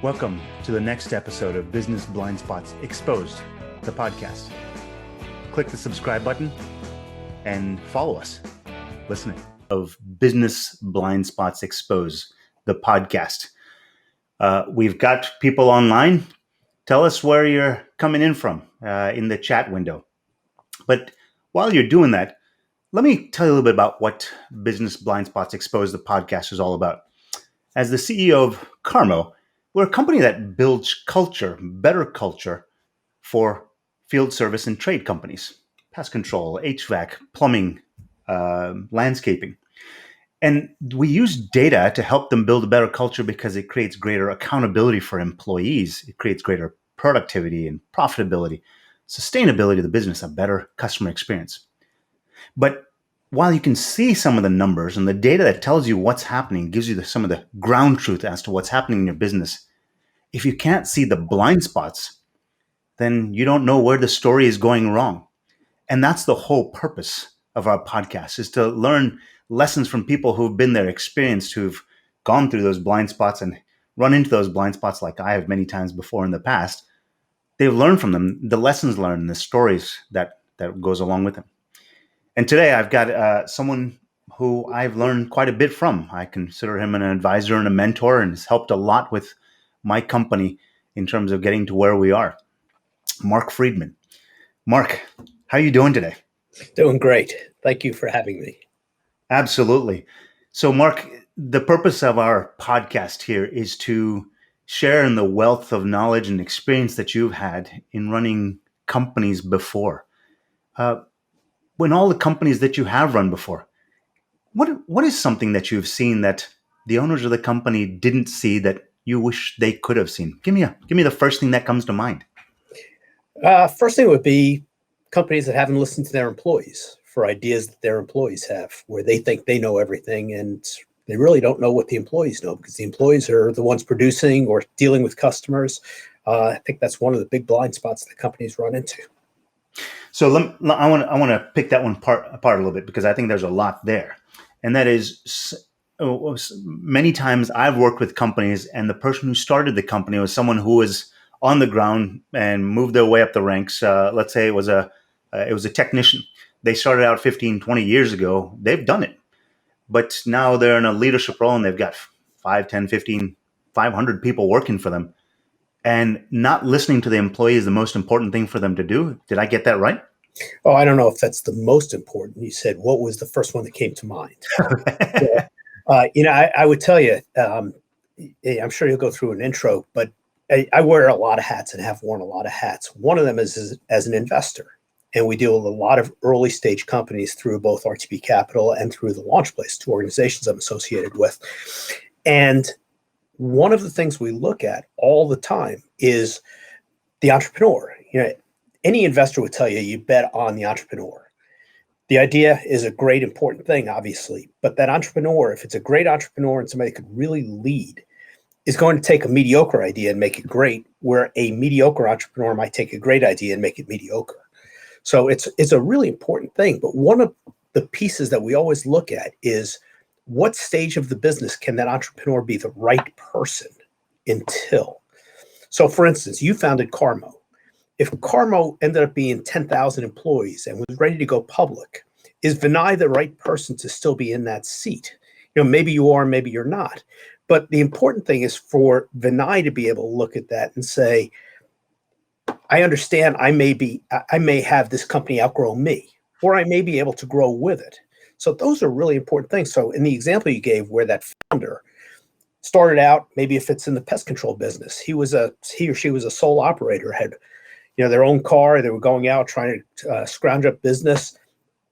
Welcome to the next episode of Business Blind Spots Exposed, the podcast. Click the subscribe button and follow us. Listening of Business Blind Spots Exposed, the podcast. We've got people online. Tell us where you're coming in from in the chat window. But while you're doing that, let me tell you a little bit about what Business Blind Spots Exposed, the podcast, is all about. As the CEO of Carmo, we're a company that builds culture, better culture for field service and trade companies, pest control, HVAC, plumbing, landscaping. And we use data to help them build a better culture because it creates greater accountability for employees. It creates greater productivity and profitability, sustainability of the business, a better customer experience. But while you can see some of the numbers and the data that tells you what's happening, gives you some of the ground truth as to what's happening in your business, if you can't see the blind spots, then you don't know where the story is going wrong. And that's the whole purpose of our podcast, is to learn lessons from people who've been there, experienced, who've gone through those blind spots and run into those blind spots like I have many times before in the past. They've learned from them, the lessons learned, the stories that goes along with them. And today I've got someone who I've learned quite a bit from. I consider him an advisor and a mentor, and has helped a lot with my company in terms of getting to where we are. Mark Friedman. Mark, how are you doing today? Doing great. Thank you for having me. Absolutely. So, Mark, the purpose of our podcast here is to share in the wealth of knowledge and experience that you've had in running companies before. When all the companies that you have run before, what is something that you've seen that the owners of the company didn't see that you wish they could have seen? Give me the first thing that comes to mind. First thing would be companies that haven't listened to their employees for ideas that their employees have, where they think they know everything and they really don't know what the employees know, because the employees are the ones producing or dealing with customers. I think that's one of the big blind spots that companies run into. So I want to pick that one apart a little bit, because I think there's a lot there. And that is, many times I've worked with companies, and the person who started the company was someone who was on the ground and moved their way up the ranks. Let's say it was a technician. They started out 15, 20 years ago. They've done it. But now they're in a leadership role, and they've got 5, 10, 15, 500 people working for them. And not listening to the employee is the most important thing for them to do. Did I get that right? Oh, I don't know if that's the most important. You said, what was the first one that came to mind? I would tell you, I'm sure you'll go through an intro, but I wear a lot of hats and have worn a lot of hats. One of them is as an investor. And we deal with a lot of early stage companies through both RTP Capital and through the Launch Place, two organizations I'm associated with. And one of the things we look at all the time is the entrepreneur. Any investor would tell you, you bet on the entrepreneur. The idea is a great, important thing, obviously, but that entrepreneur, if it's a great entrepreneur and somebody that could really lead, is going to take a mediocre idea and make it great, where a mediocre entrepreneur might take a great idea and make it mediocre. So it's a really important thing. But one of the pieces that we always look at is, what stage of the business can that entrepreneur be the right person until? So, for instance, you founded Carmo. If Carmo ended up being 10,000 employees and was ready to go public, is Vinay the right person to still be in that seat? Maybe you are, maybe you're not. But the important thing is for Vinay to be able to look at that and say, I understand I may have this company outgrow me, or I may be able to grow with it. So those are really important things. So in the example you gave, where that founder started out, maybe if it's in the pest control business, he or she was a sole operator, had their own car, they were going out trying to scrounge up business,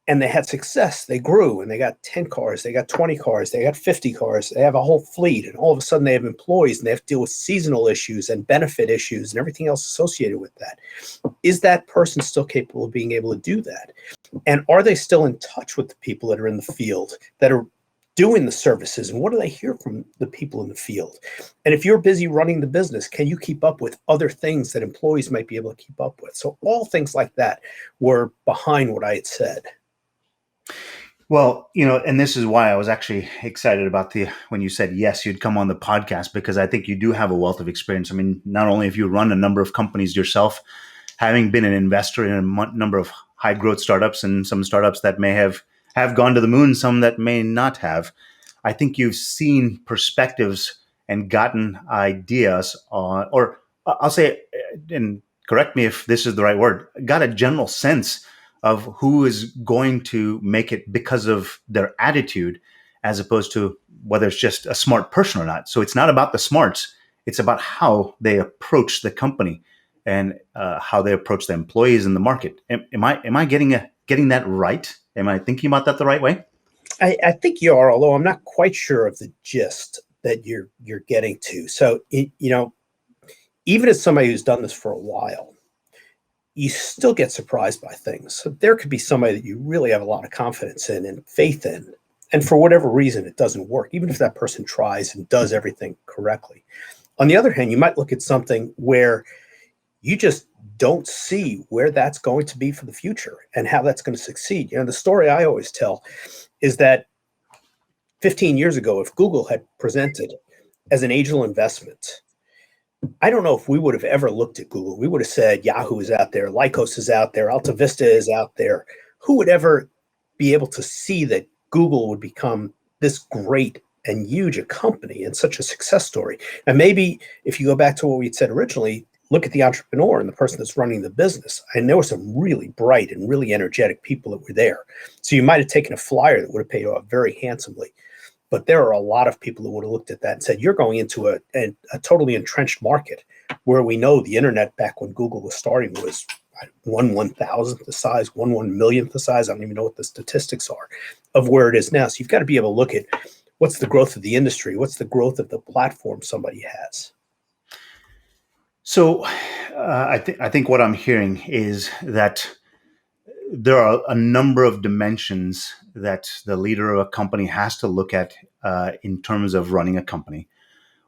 and they had success. They grew, and they got 10 cars, they got 20 cars, they got 50 cars, they have a whole fleet, and all of a sudden they have employees, and they have to deal with seasonal issues and benefit issues and everything else associated with that. Is that person still capable of being able to do that? And are they still in touch with the people that are in the field, that are doing the services, and what do they hear from the people in the field? And if you're busy running the business, can you keep up with other things that employees might be able to keep up with? So all things like that were behind what I had said. Well, and this is why I was actually excited about when you said yes, you'd come on the podcast, because I think you do have a wealth of experience. I mean, not only have you run a number of companies yourself, having been an investor in a number of high growth startups and some startups that may have gone to the moon, some that may not have. I think you've seen perspectives and gotten ideas on, or I'll say, and correct me if this is the right word, got a general sense of who is going to make it because of their attitude, as opposed to whether it's just a smart person or not. So it's not about the smarts; it's about how they approach the company and how they approach the employees in the market. Am I getting that right? Am I thinking about that the right way? I think you are, although I'm not quite sure of the gist that you're getting to. So, even as somebody who's done this for a while, you still get surprised by things. So there could be somebody that you really have a lot of confidence in and faith in, and for whatever reason, it doesn't work, even if that person tries and does everything correctly. On the other hand, you might look at something where you just don't see where that's going to be for the future and how that's going to succeed. The story I always tell is that 15 years ago, if Google had presented as an angel investment, I don't know if we would have ever looked at Google. We would have said Yahoo is out there, Lycos is out there, Alta Vista is out there. Who would ever be able to see that Google would become this great and huge a company and such a success story? And maybe if you go back to what we had said originally, look at the entrepreneur and the person that's running the business. And there were some really bright and really energetic people that were there. So you might have taken a flyer that would have paid off very handsomely. But there are a lot of people who would have looked at that and said, you're going into a totally entrenched market where we know the internet back when Google was starting was 1/1000th the size, 1/1 millionth the size. I don't even know what the statistics are of where it is now. So you've got to be able to look at what's the growth of the industry, what's the growth of the platform somebody has. So I think what I'm hearing is that there are a number of dimensions that the leader of a company has to look at in terms of running a company.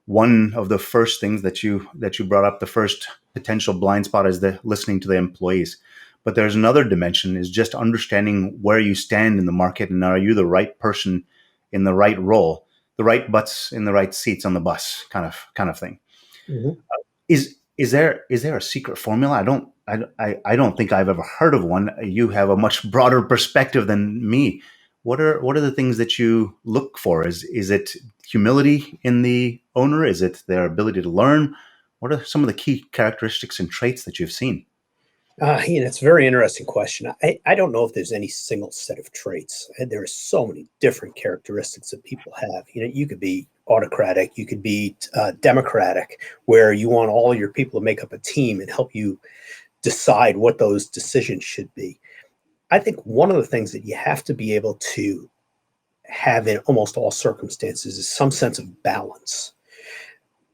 One of the first things that you brought up, the first potential blind spot, is the listening to the employees. But there's another dimension, is just understanding where you stand in the market, and are you the right person in the right role, the right butts in the right seats on the bus, kind of thing. Mm-hmm. Is there a secret formula? I don't think I've ever heard of one. You have a much broader perspective than me. What are the things that you look for? Is it humility in the owner? Is it their ability to learn? What are some of the key characteristics and traits that you've seen? It's a very interesting question. I don't know if there's any single set of traits. There are so many different characteristics that people have. You could be autocratic, you could be democratic, where you want all your people to make up a team and help you decide what those decisions should be. I think one of the things that you have to be able to have in almost all circumstances is some sense of balance.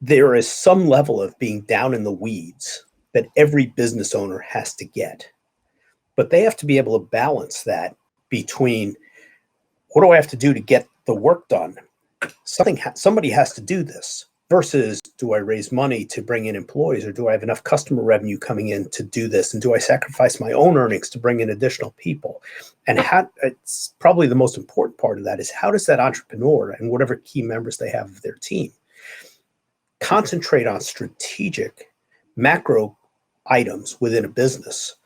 There is some level of being down in the weeds that every business owner has to get. But they have to be able to balance that between what do I have to do to get the work done? Somebody has to do this versus do I raise money to bring in employees, or do I have enough customer revenue coming in to do this? And do I sacrifice my own earnings to bring in additional people? And it's probably the most important part of that is how does that entrepreneur and whatever key members they have of their team concentrate on strategic macro items within a business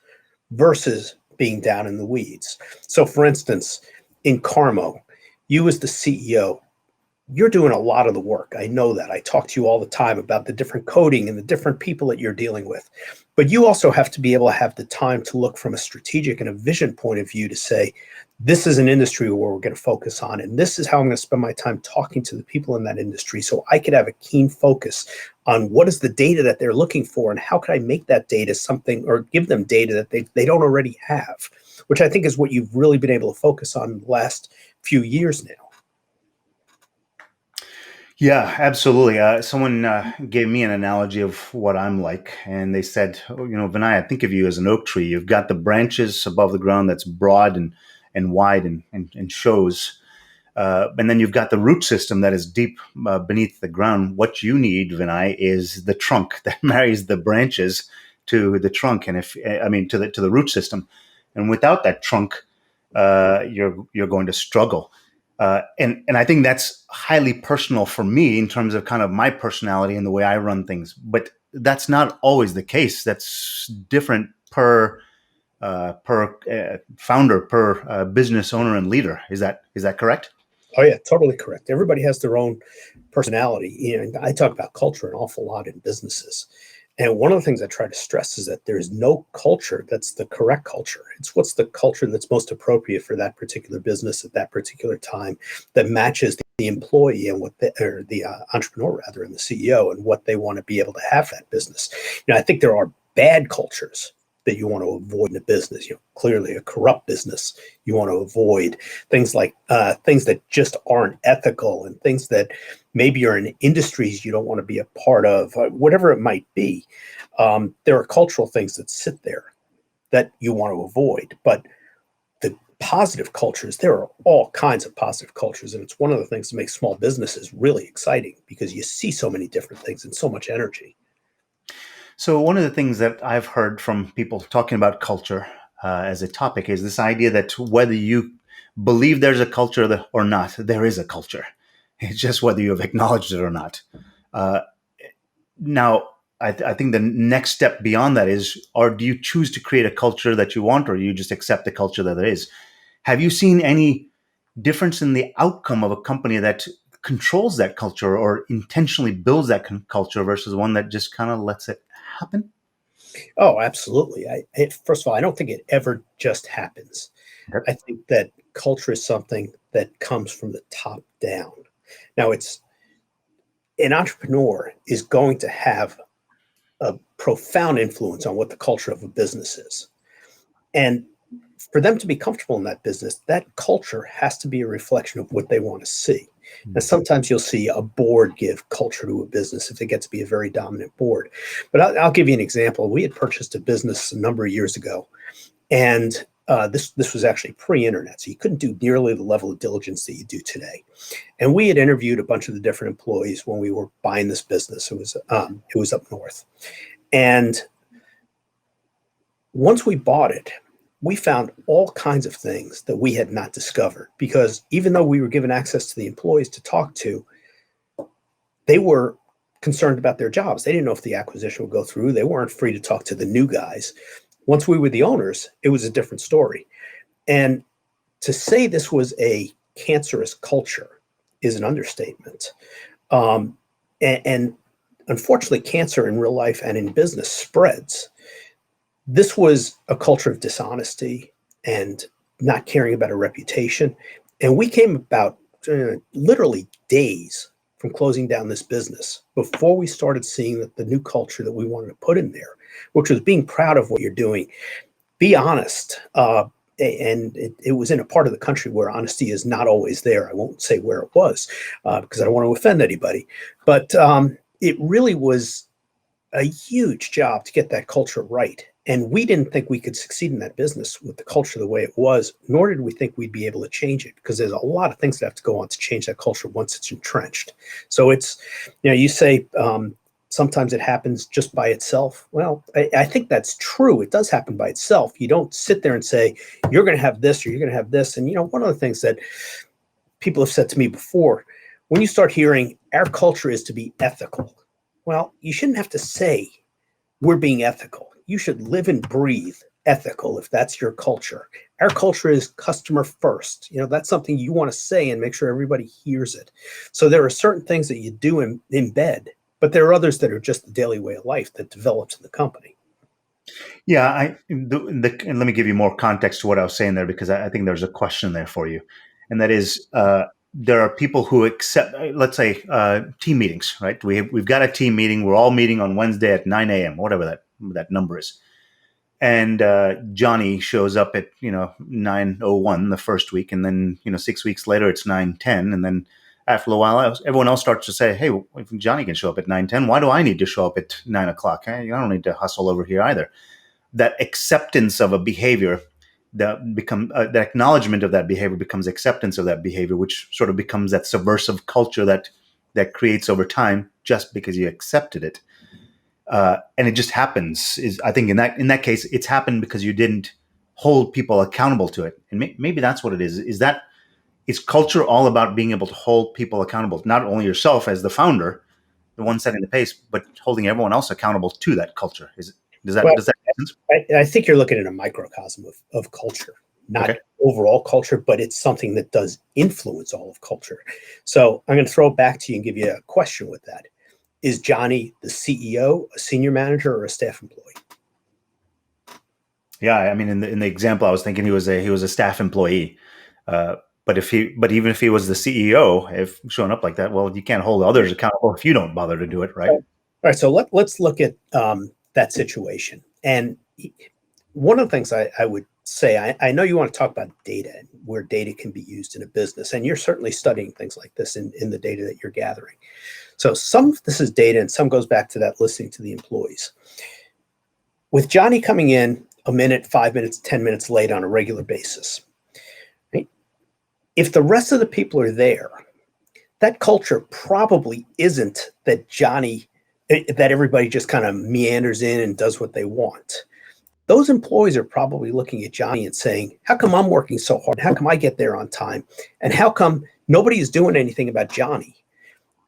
versus being down in the weeds. So for instance, in Carmo, you as the CEO, you're doing a lot of the work. I know that. I talk to you all the time about the different coding and the different people that you're dealing with. But you also have to be able to have the time to look from a strategic and a vision point of view to say, this is an industry where we're going to focus on, and this is how I'm going to spend my time talking to the people in that industry so I could have a keen focus on what is the data that they're looking for and how can I make that data something or give them data that they don't already have, which I think is what you've really been able to focus on in the last few years now. Yeah, absolutely. Someone gave me an analogy of what I'm like, and they said, oh, Vinay, I think of you as an oak tree. You've got the branches above the ground that's broad and wide and shows. And then you've got the root system that is deep beneath the ground. What you need, Vinay, is the trunk that marries the branches to the trunk, and to the root system. And without that trunk, you're going to struggle. And I think that's highly personal for me in terms of kind of my personality and the way I run things. But that's not always the case. That's different per founder, per business owner and leader. Is that correct? Oh yeah, totally correct. Everybody has their own personality. I talk about culture an awful lot in businesses. And one of the things I try to stress is that there's no culture that's the correct culture. It's what's the culture that's most appropriate for that particular business at that particular time, that matches the employee and or the entrepreneur rather, and the CEO, and what they want to be able to have that business. I think there are bad cultures that you want to avoid in a business. Clearly a corrupt business you want to avoid. Things like things that just aren't ethical, and things that maybe are in industries you don't want to be a part of, whatever it might be. There are cultural things that sit there that you want to avoid. But the positive cultures, there are all kinds of positive cultures. And it's one of the things that makes small businesses really exciting, because you see so many different things and so much energy. So one of the things that I've heard from people talking about culture as a topic is this idea that whether you believe there's a culture or not, there is a culture. It's just whether you have acknowledged it or not. Now, I think the next step beyond that is, or do you choose to create a culture that you want, or you just accept the culture that there is? Have you seen any difference in the outcome of a company that controls that culture or intentionally builds that culture versus one that just kind of lets it happen? Oh, absolutely. First of all, I don't think it ever just happens. Okay. I think that culture is something that comes from the top down. Now, an entrepreneur is going to have a profound influence on what the culture of a business is. And for them to be comfortable in that business, that culture has to be a reflection of what they want to see. And sometimes you'll see a board give culture to a business if it gets to be a very dominant board. But I'll give you an example. We had purchased a business a number of years ago, and this was actually pre-internet, so you couldn't do nearly the level of diligence that you do today. And we had interviewed a bunch of the different employees when we were buying this business. It was up north, and once we bought it, we found all kinds of things that we had not discovered, because even though we were given access to the employees to talk to, they were concerned about their jobs. They didn't know if the acquisition would go through. They weren't free to talk to the new guys. Once we were the owners, it was a different story. And to say this was a cancerous culture is an understatement. And unfortunately, cancer in real life and in business spreads. This was a culture of dishonesty and not caring about a reputation. And we came about literally days from closing down this business before we started seeing that the new culture that we wanted to put in there, which was being proud of what you're doing, be honest. And it was in a part of the country where honesty is not always there. I won't say where it was because I don't want to offend anybody. But it really was a huge job to get that culture right. And we didn't think we could succeed in that business with the culture the way it was, nor did we think we'd be able to change it, because there's a lot of things that have to go on to change that culture once it's entrenched. So it's, you say sometimes it happens just by itself. Well, I think that's true. It does happen by itself. You don't sit there and say, you're going to have this or you're going to have this. And, one of the things that people have said to me before, when you start hearing our culture is to be ethical, well, you shouldn't have to say we're being ethical. You should live and breathe ethical if that's your culture. Our culture is customer first. That's something you want to say and make sure everybody hears it. So there are certain things that you do in bed, but there are others that are just the daily way of life that develops in the company. Yeah, and let me give you more context to what I was saying there, because I think there's a question there for you. And that is, there are people who accept, let's say, team meetings, right? We've got a team meeting. We're all meeting on Wednesday at 9 a.m., whatever that number is. And Johnny shows up at 9:01 the first week, and then 6 weeks later it's 9:10, and then after a while everyone else starts to say, "Hey, if Johnny can show up at 9:10, why do I need to show up at 9 o'clock? I don't need to hustle over here either." That acceptance of a behavior, the acknowledgement of that behavior becomes acceptance of that behavior, which sort of becomes that subversive culture that creates over time just because you accepted it. And it just happens. I think in that case, it's happened because you didn't hold people accountable to it. And maybe that's what it is. Is culture all about being able to hold people accountable, not only yourself as the founder, the one setting the pace, but holding everyone else accountable to that culture? Does that Well, make sense? I think you're looking at a microcosm of culture, not Okay. overall culture, but it's something that does influence all of culture. So I'm going to throw it back to you and give you a question with that. Is Johnny the CEO, a senior manager, or a staff employee? Yeah, I mean, in the example, I was thinking he was a staff employee. But even if he was the CEO, if showing up like that, well, you can't hold others accountable if you don't bother to do it, right? All right. So let's look at that situation. And one of the things I would say, I know you want to talk about data and where data can be used in a business, and you're certainly studying things like this in the data that you're gathering. So some of this is data, and some goes back to that listening to the employees. With Johnny coming in a minute, 5 minutes, 10 minutes late on a regular basis, right? If the rest of the people are there, that culture probably isn't that that everybody just kind of meanders in and does what they want. Those employees are probably looking at Johnny and saying, how come I'm working so hard? How come I get there on time? And how come nobody is doing anything about Johnny?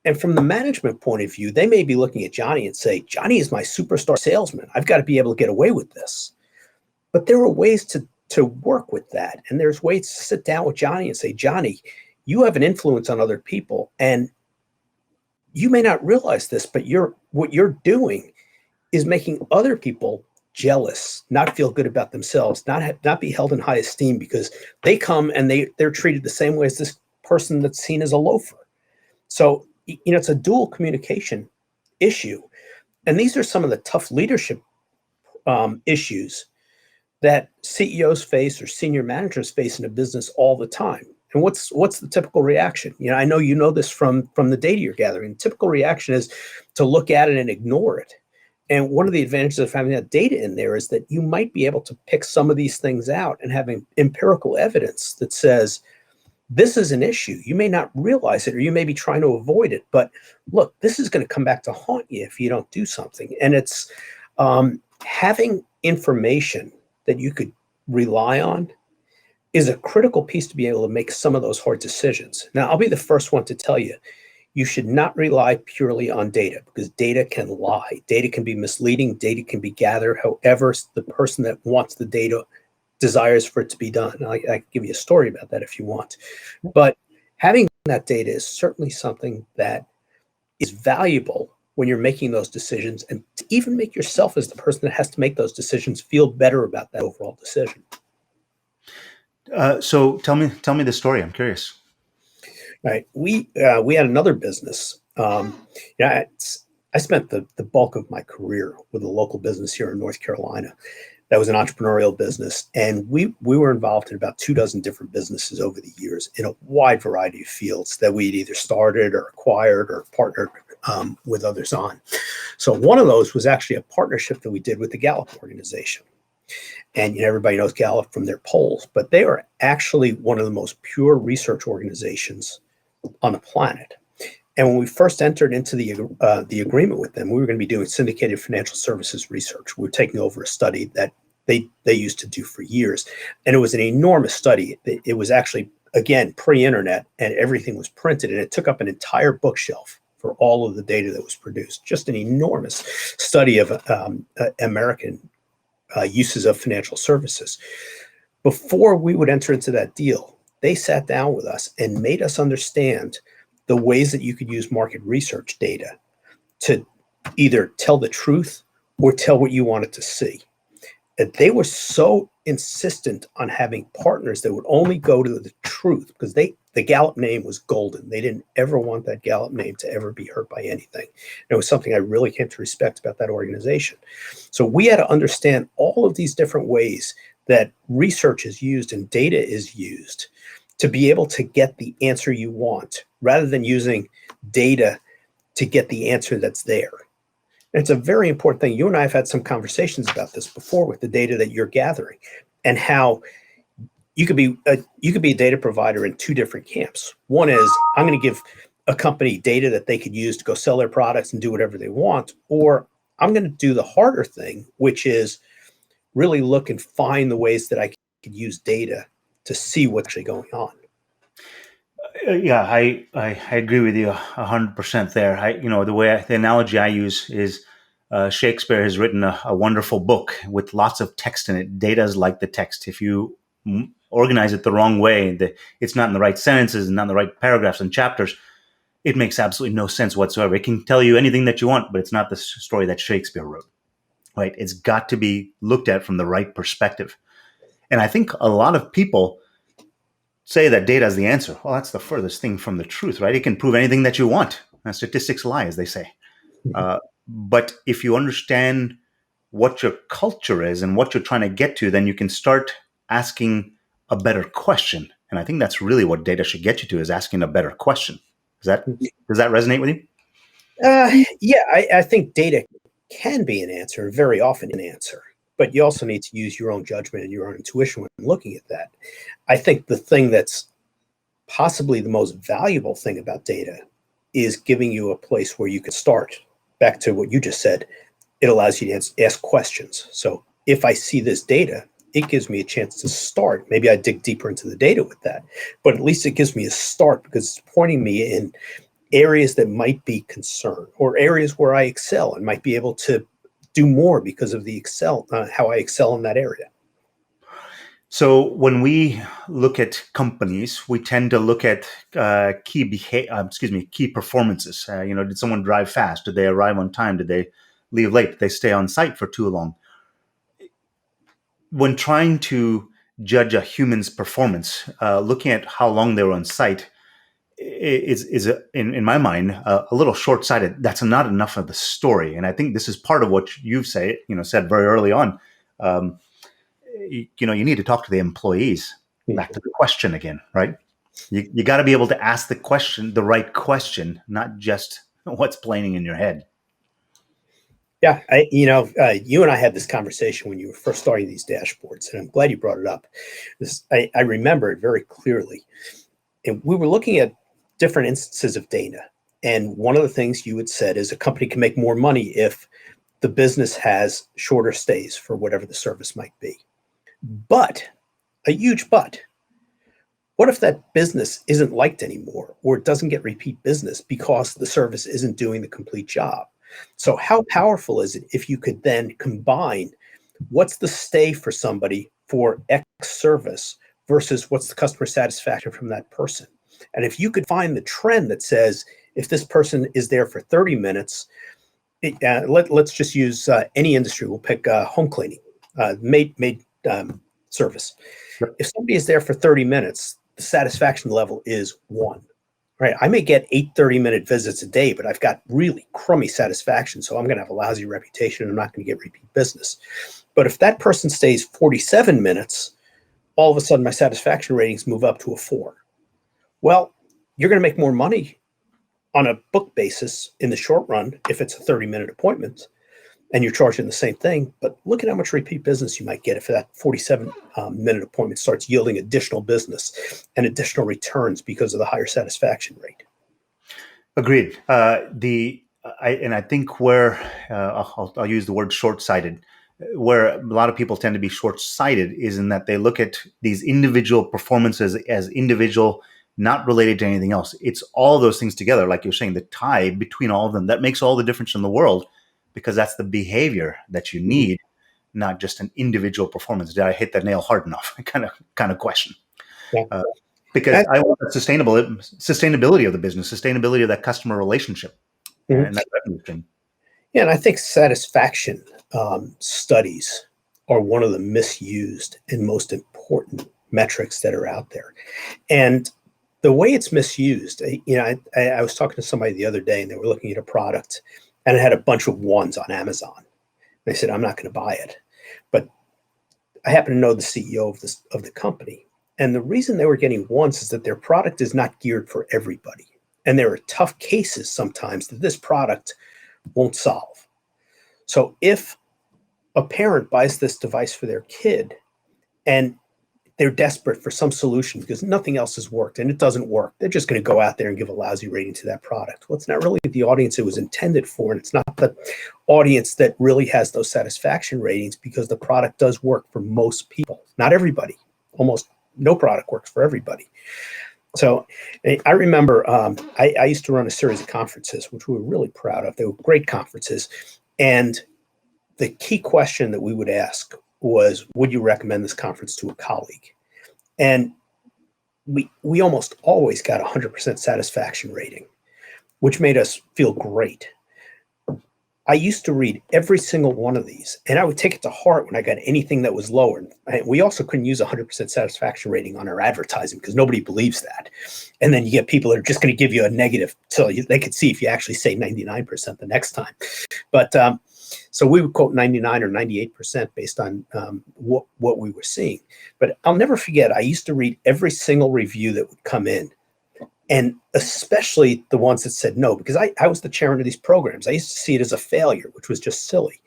And from the management point of view, they may be looking at Johnny and say, Johnny is my superstar salesman. I've got to be able to get away with this. But there are ways to work with that. And there's ways to sit down with Johnny and say, Johnny, you have an influence on other people. And you may not realize this, but what you're doing is making other people jealous, not feel good about themselves, not be held in high esteem because they come and they're treated the same way as this person that's seen as a loafer. So, it's a dual communication issue. And these are some of the tough leadership issues that CEOs face or senior managers face in a business all the time. And what's the typical reaction? I know you know this from the data you're gathering. The typical reaction is to look at it and ignore it. And one of the advantages of having that data in there is that you might be able to pick some of these things out and having empirical evidence that says, this is an issue. You may not realize it, or you may be trying to avoid it, but look, this is going to come back to haunt you if you don't do something. And it's having information that you could rely on is a critical piece to be able to make some of those hard decisions. Now, I'll be the first one to tell you, you should not rely purely on data because data can lie. Data can be misleading. Data can be gathered however the person that wants the data desires for it to be done. I can give you a story about that if you want. But having that data is certainly something that is valuable when you're making those decisions, and to even make yourself as the person that has to make those decisions feel better about that overall decision. So tell me the story. I'm curious. Right. We had another business. I spent the bulk of my career with a local business here in North Carolina. That was an entrepreneurial business. And we were involved in about 24 different businesses over the years in a wide variety of fields that we'd either started or acquired or partnered with others on. So one of those was actually a partnership that we did with the Gallup organization. And everybody knows Gallup from their polls, but they are actually one of the most pure research organizations on the planet. And when we first entered into the agreement with them, we were going to be doing syndicated financial services research. We were taking over a study that they used to do for years. And it was an enormous study. It was actually, again, pre-internet, and everything was printed, and it took up an entire bookshelf for all of the data that was produced. Just an enormous study of American uses of financial services. Before we would enter into that deal, they sat down with us and made us understand the ways that you could use market research data to either tell the truth or tell what you wanted to see. And they were so insistent on having partners that would only go to the truth because the Gallup name was golden. They didn't ever want that Gallup name to ever be hurt by anything. And it was something I really came to respect about that organization. So we had to understand all of these different ways that research is used and data is used to be able to get the answer you want, rather than using data to get the answer that's there. And it's a very important thing. You and I have had some conversations about this before with the data that you're gathering, and how you could be a data provider in two different camps. One is, I'm going to give a company data that they could use to go sell their products and do whatever they want, or I'm going to do the harder thing, which is really look and find the ways that I could use data to see what's actually going on. Yeah, I agree with you 100% there. The analogy I use is Shakespeare has written a wonderful book with lots of text in it. Data is like the text. If you organize it the wrong way, it's not in the right sentences, not in the right paragraphs and chapters, it makes absolutely no sense whatsoever. It can tell you anything that you want, but it's not the story that Shakespeare wrote, right? It's got to be looked at from the right perspective. And I think a lot of people say that data is the answer. Well, that's the furthest thing from the truth, right? It can prove anything that you want. Statistics lie, as they say. But if you understand what your culture is and what you're trying to get to, then you can start asking a better question. And I think that's really what data should get you to, is asking a better question. Does that resonate with you? Yeah, I think data can be an answer, very often an answer, but you also need to use your own judgment and your own intuition when looking at that. I think the thing that's possibly the most valuable thing about data is giving you a place where you can start. Back to what you just said, it allows you to ask questions. So if I see this data, it gives me a chance to start. Maybe I dig deeper into the data with that, but at least it gives me a start because it's pointing me in areas that might be concerned or areas where I excel and might be able to do more because of how I excel in that area. So when we look at companies, we tend to look at key performances. Did someone drive fast? Did they arrive on time? Did they leave late? Did they stay on site for too long? When trying to judge a human's performance, looking at how long they were on site is in my mind a little short-sighted. That's not enough of the story, and I think this is part of what you've said very early on. You need to talk to the employees. Back to the question again, right? You got to be able to ask the right question, not just what's playing in your head. Yeah, you and I had this conversation when you were first starting these dashboards, and I'm glad you brought it up. I remember it very clearly. And we were looking at different instances of data. And one of the things you had said is a company can make more money if the business has shorter stays for whatever the service might be. But, a huge but, what if that business isn't liked anymore or it doesn't get repeat business because the service isn't doing the complete job? So how powerful is it if you could then combine what's the stay for somebody for X service versus what's the customer satisfaction from that person? And if you could find the trend that says, if this person is there for 30 minutes, let's just use any industry. We'll pick home cleaning, maid service. Sure. If somebody is there for 30 minutes, the satisfaction level is 1. Right? I may get 8 30-minute visits a day, but I've got really crummy satisfaction, so I'm going to have a lousy reputation. I'm not going to get repeat business. But if that person stays 47 minutes, all of a sudden my satisfaction ratings move up to a 4. Well, you're going to make more money on a book basis in the short run if it's a 30-minute appointment and you're charging the same thing. But look at how much repeat business you might get if that 47-minute appointment starts yielding additional business and additional returns because of the higher satisfaction rate. Agreed. I think where I'll use the word short-sighted, where a lot of people tend to be short-sighted is in that they look at these individual performances as individual, not related to anything else. It's all those things together, like you're saying, the tie between all of them that makes all the difference in the world, because that's the behavior that you need, not just an individual performance. Did I hit that nail hard enough? kind of question. Yeah. Because I want that sustainability of the business, sustainability of that customer relationship, and that revenue stream. Yeah, and I think satisfaction studies are one of the misused and most important metrics that are out there. And the way it's misused, I was talking to somebody the other day, and they were looking at a product, and it had a bunch of 1s on Amazon. They said, I'm not going to buy it. But I happen to know the CEO of the company. And the reason they were getting 1s is that their product is not geared for everybody. And there are tough cases sometimes that this product won't solve. So if a parent buys this device for their kid and they're desperate for some solution because nothing else has worked and it doesn't work, they're just going to go out there and give a lousy rating to that product. Well, it's not really the audience it was intended for, and it's not the audience that really has those satisfaction ratings, because the product does work for most people, not everybody, almost no product works for everybody. So I remember I used to run a series of conferences, which we were really proud of. They were great conferences. And the key question that we would ask was, would you recommend this conference to a colleague? And we almost always got 100% satisfaction rating, which made us feel great. I used to read every single one of these, and I would take it to heart when I got anything that was lower. We also couldn't use 100% satisfaction rating on our advertising because nobody believes that. And then you get people that are just going to give you a negative so they could see if you actually say 99% the next time. But so we would quote 99 or 98% based on what we were seeing. But I'll never forget, I used to read every single review that would come in. And especially the ones that said no, because I was the chairman of these programs. I used to see it as a failure, which was just silly.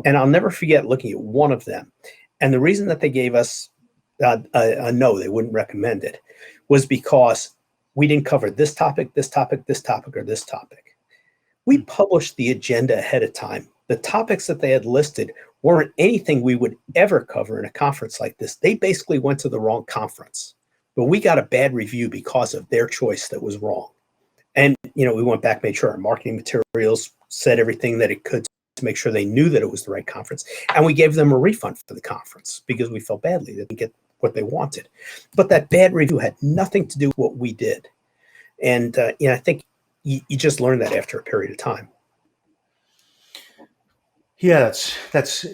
And I'll never forget looking at one of them. And the reason that they gave us a no, they wouldn't recommend it, was because we didn't cover this topic, this topic, this topic, or this topic. We published the agenda ahead of time. The topics that they had listed weren't anything we would ever cover in a conference like this. They basically went to the wrong conference. But we got a bad review because of their choice that was wrong. And, we went back, made sure our marketing materials said everything that it could to make sure they knew that it was the right conference. And we gave them a refund for the conference because we felt badly they didn't get what they wanted. But that bad review had nothing to do with what we did. And, I think you just learn that after a period of time. Yeah, that's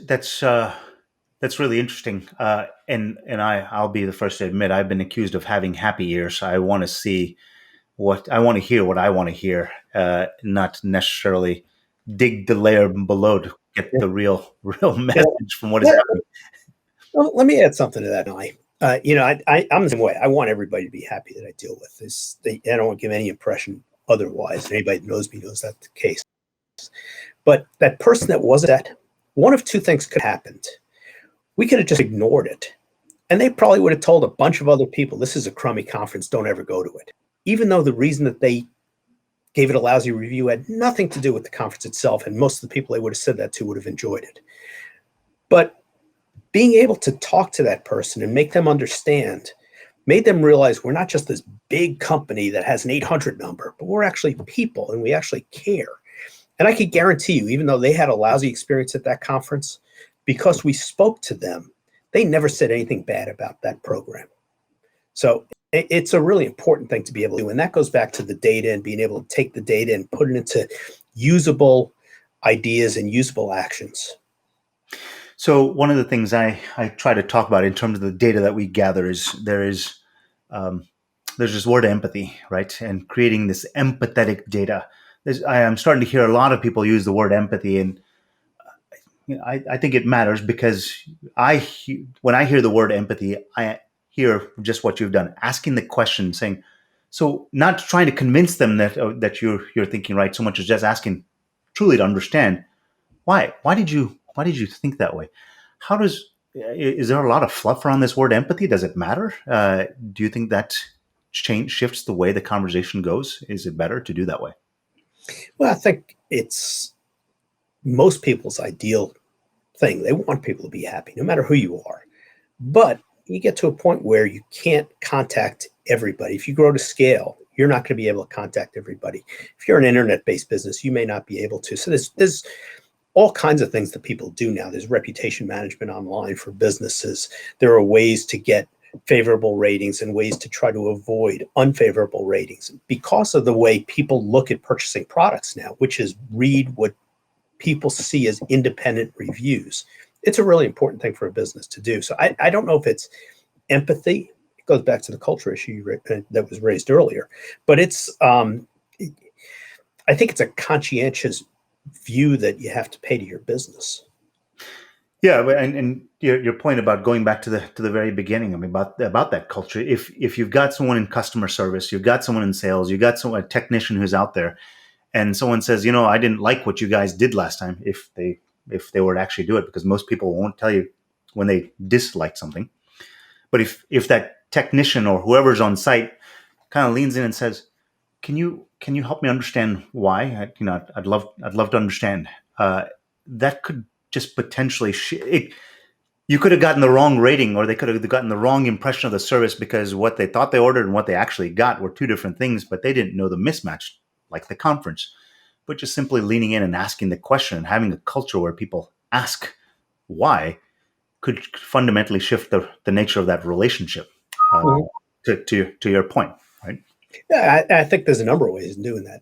really interesting. And I'll be the first to admit I've been accused of having happy ears. I want to see what I want to hear, what I want to hear, not necessarily dig the layer below to get the real message from what is happening. Well, let me add something to that, Nye. I'm the same way. I want everybody to be happy that I deal with. I don't want to give any impression otherwise. Anybody that knows me knows that's the case. But that person that wasn't that, one of two things could have happened. We could have just ignored it. And they probably would have told a bunch of other people, this is a crummy conference, don't ever go to it. Even though the reason that they gave it a lousy review had nothing to do with the conference itself, and most of the people they would have said that to would have enjoyed it. But being able to talk to that person and make them understand made them realize we're not just this big company that has an 800 number, but we're actually people and we actually care. And I could guarantee you, even though they had a lousy experience at that conference, because we spoke to them, they never said anything bad about that program. So it's a really important thing to be able to do. And that goes back to the data and being able to take the data and put it into usable ideas and usable actions. So one of the things I try to talk about in terms of the data that we gather is there's this word empathy, right? And creating this empathetic data. I'm starting to hear a lot of people use the word empathy, and I think it matters because when I hear the word empathy, I hear just what you've done, asking the question, saying, so not trying to convince them that you're thinking right so much as just asking truly to understand why did you think that way? Is there a lot of fluff around this word empathy? Does it matter? Do you think that shifts the way the conversation goes? Is it better to do that way? Well, I think it's most people's ideal thing. They want people to be happy, no matter who you are. But you get to a point where you can't contact everybody. If you grow to scale, you're not going to be able to contact everybody. If you're an internet-based business, you may not be able to. So there's all kinds of things that people do now. There's reputation management online for businesses. There are ways to get favorable ratings and ways to try to avoid unfavorable ratings because of the way people look at purchasing products now, which is read what people see as independent reviews. It's a really important thing for a business to do. So I don't know if it's empathy. It goes back to the culture issue that was raised earlier, but it's I think it's a conscientious view that you have to pay to your business. Yeah, and your point about going back to the very beginning, I mean, about that culture. If you've got someone in customer service, you've got someone in sales, you've got a technician who's out there, and someone says, I didn't like what you guys did last time, if they were to actually do it, because most people won't tell you when they dislike something. But if that technician or whoever's on site kind of leans in and says, "Can you help me understand why?" I'd love to understand. That could just potentially You could have gotten the wrong rating, or they could have gotten the wrong impression of the service because what they thought they ordered and what they actually got were two different things, but they didn't know the mismatch, like the conference. But just simply leaning in and asking the question and having a culture where people ask why could fundamentally shift the nature of that relationship. Mhm. To your point, right? Yeah, I think there's a number of ways of doing that.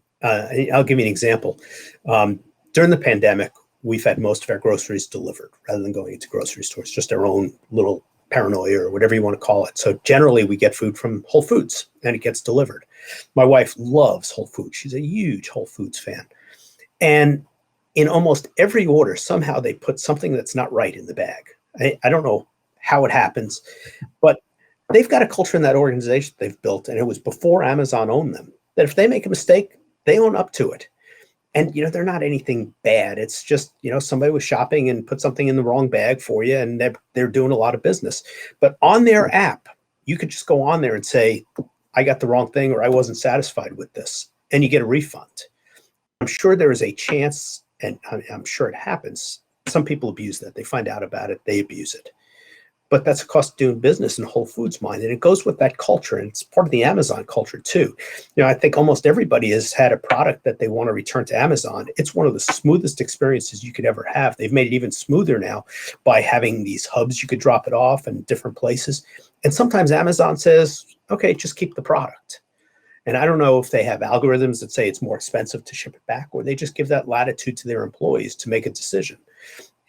I'll give you an example. During the pandemic, we've had most of our groceries delivered rather than going into grocery stores, just our own little paranoia or whatever you want to call it. So generally, we get food from Whole Foods and it gets delivered. My wife loves Whole Foods. She's a huge Whole Foods fan. And in almost every order, somehow they put something that's not right in the bag. I don't know how it happens, but they've got a culture in that organization they've built, and it was before Amazon owned them, that if they make a mistake, they own up to it. And, they're not anything bad. It's just, somebody was shopping and put something in the wrong bag for you, and they're doing a lot of business. But on their app, you could just go on there and say, I got the wrong thing, or I wasn't satisfied with this, and you get a refund. I'm sure there is a chance, and I'm sure it happens. Some people abuse that. They find out about it, they abuse it. But that's a cost of doing business in Whole Foods' mind. And it goes with that culture. And it's part of the Amazon culture, too. I think almost everybody has had a product that they want to return to Amazon. It's one of the smoothest experiences you could ever have. They've made it even smoother now by having these hubs you could drop it off in different places. And sometimes Amazon says, okay, just keep the product. And I don't know if they have algorithms that say it's more expensive to ship it back, or they just give that latitude to their employees to make a decision.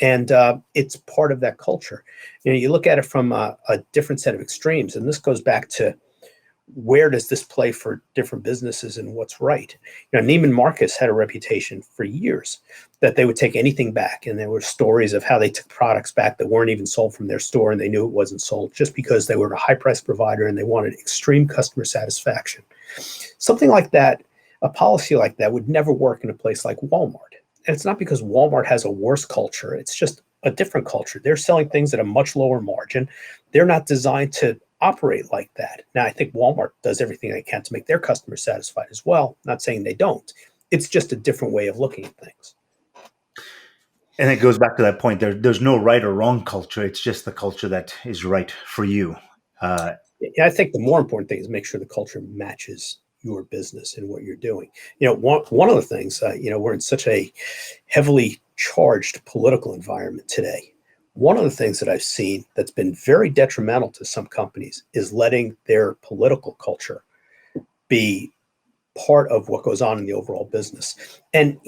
And it's part of that culture. You look at it from a different set of extremes, and this goes back to where does this play for different businesses and what's right. Neiman Marcus had a reputation for years that they would take anything back, and there were stories of how they took products back that weren't even sold from their store, and they knew it wasn't sold just because they were a high-price provider and they wanted extreme customer satisfaction. Something like that, a policy like that, would never work in a place like Walmart. And it's not because Walmart has a worse culture. It's just a different culture. They're selling things at a much lower margin. They're not designed to operate like that. Now, I think Walmart does everything they can to make their customers satisfied as well. Not saying they don't. It's just a different way of looking at things. And it goes back to that point. There's no right or wrong culture. It's just the culture that is right for you. I think the more important thing is make sure the culture matches your business and what you're doing. One of the things, we're in such a heavily charged political environment today. One of the things that I've seen that's been very detrimental to some companies is letting their political culture be part of what goes on in the overall business. And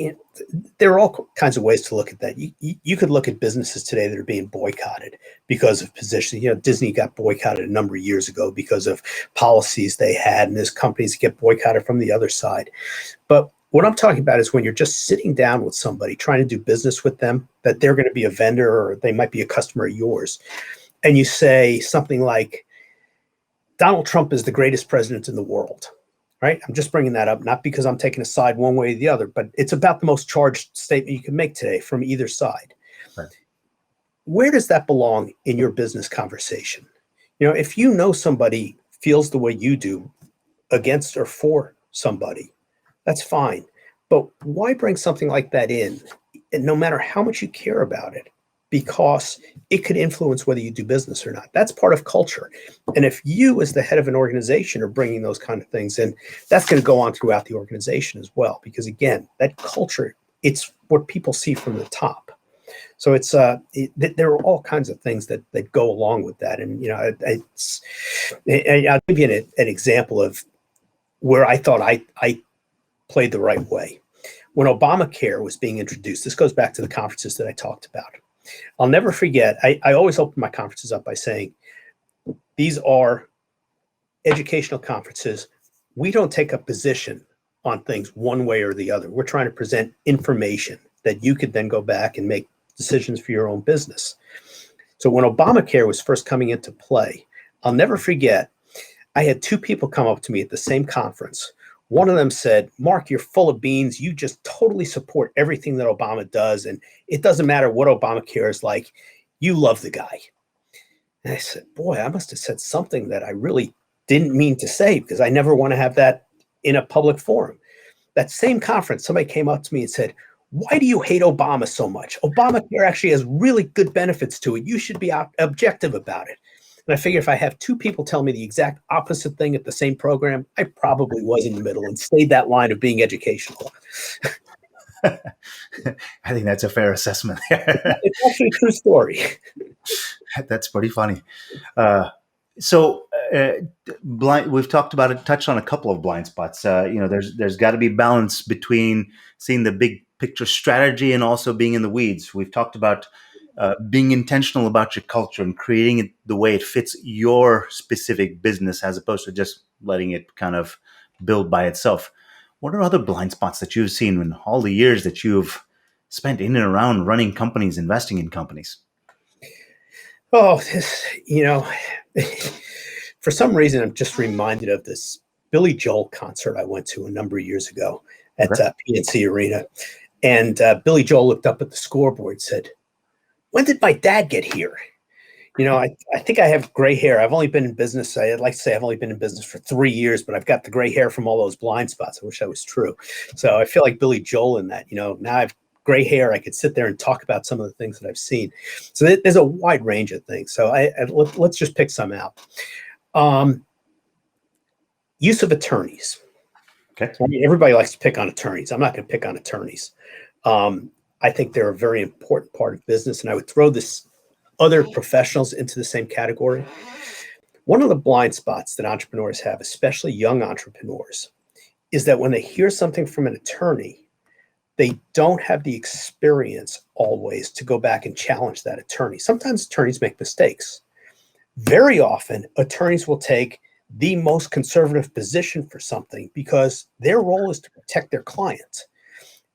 there are all kinds of ways to look at that. You could look at businesses today that are being boycotted because of position. Disney got boycotted a number of years ago because of policies they had, and there's companies that get boycotted from the other side. But what I'm talking about is when you're just sitting down with somebody, trying to do business with them, that they're going to be a vendor or they might be a customer of yours, and you say something like, Donald Trump is the greatest president in the world. Right? I'm just bringing that up, not because I'm taking a side one way or the other, but it's about the most charged statement you can make today from either side. Right. Where does that belong in your business conversation? If somebody feels the way you do against or for somebody, that's fine. But why bring something like that in, and no matter how much you care about it? Because it could influence whether you do business or not. That's part of culture. And if you, as the head of an organization, are bringing those kind of things in, that's going to go on throughout the organization as well. Because again, that culture, it's what people see from the top. So it's there are all kinds of things that go along with that. And I'll give you an example of where I thought I played the right way. When Obamacare was being introduced, this goes back to the conferences that I talked about. I'll never forget, I always open my conferences up by saying, these are educational conferences. We don't take a position on things one way or the other. We're trying to present information that you could then go back and make decisions for your own business. So when Obamacare was first coming into play, I'll never forget, I had two people come up to me at the same conference. One of them said, Mark, you're full of beans. You just totally support everything that Obama does. And it doesn't matter what Obamacare is like. You love the guy. And I said, boy, I must have said something that I really didn't mean to say, because I never want to have that in a public forum. That same conference, somebody came up to me and said, Why do you hate Obama so much? Obamacare actually has really good benefits to it. You should be objective about it. And I figure if I have two people tell me the exact opposite thing at the same program, I probably was in the middle and stayed that line of being educational. I think that's a fair assessment. It's actually a true story. That's pretty funny. So we've talked about it, touched on a couple of blind spots. There's got to be balance between seeing the big picture strategy and also being in the weeds. We've talked about being intentional about your culture and creating it the way it fits your specific business, as opposed to just letting it kind of build by itself. What are other blind spots that you've seen in all the years that you've spent in and around running companies, investing in companies? Oh, for some reason, I'm just reminded of this Billy Joel concert I went to a number of years ago at PNC Arena. And Billy Joel looked up at the scoreboard and said, "When did my dad get here?" I think I have gray hair. I've only been in business. I'd like to say I've only been in business for 3 years, but I've got the gray hair from all those blind spots. I wish that was true. So I feel like Billy Joel in that, now I've gray hair. I could sit there and talk about some of the things that I've seen. So there's a wide range of things. So let's just pick some out. Use of attorneys. Okay. I mean, everybody likes to pick on attorneys. I'm not going to pick on attorneys. I think they're a very important part of business, and I would throw this other professionals into the same category. One of the blind spots that entrepreneurs have, especially young entrepreneurs, is that when they hear something from an attorney, they don't have the experience always to go back and challenge that attorney. Sometimes attorneys make mistakes. Very often, attorneys will take the most conservative position for something because their role is to protect their client.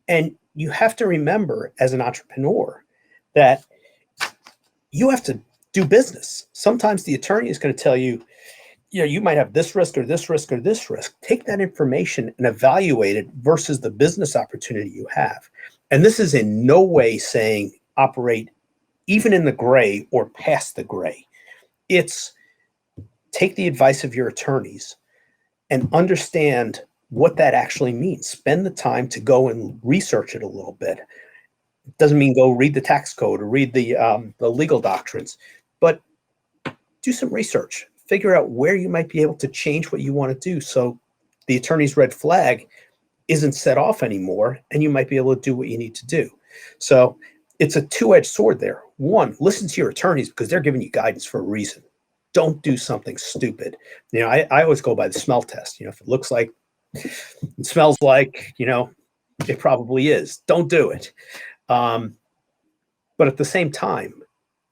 And you have to remember as an entrepreneur that you have to do business. Sometimes the attorney is going to tell you, you might have this risk or this risk or this risk. Take that information and evaluate it versus the business opportunity you have. And this is in no way saying operate even in the gray or past the gray. It's take the advice of your attorneys and understand what that actually means. Spend the time to go and research it a little bit. It doesn't mean go read the tax code or read the legal doctrines, but do some research. Figure out where you might be able to change what you want to do so the attorney's red flag isn't set off anymore, and you might be able to do what you need to do. So it's a two-edged sword there. One, listen to your attorneys because they're giving you guidance for a reason. Don't do something stupid. I always go by the smell test. If it looks like, it smells like, it probably is. Don't do it. But at the same time,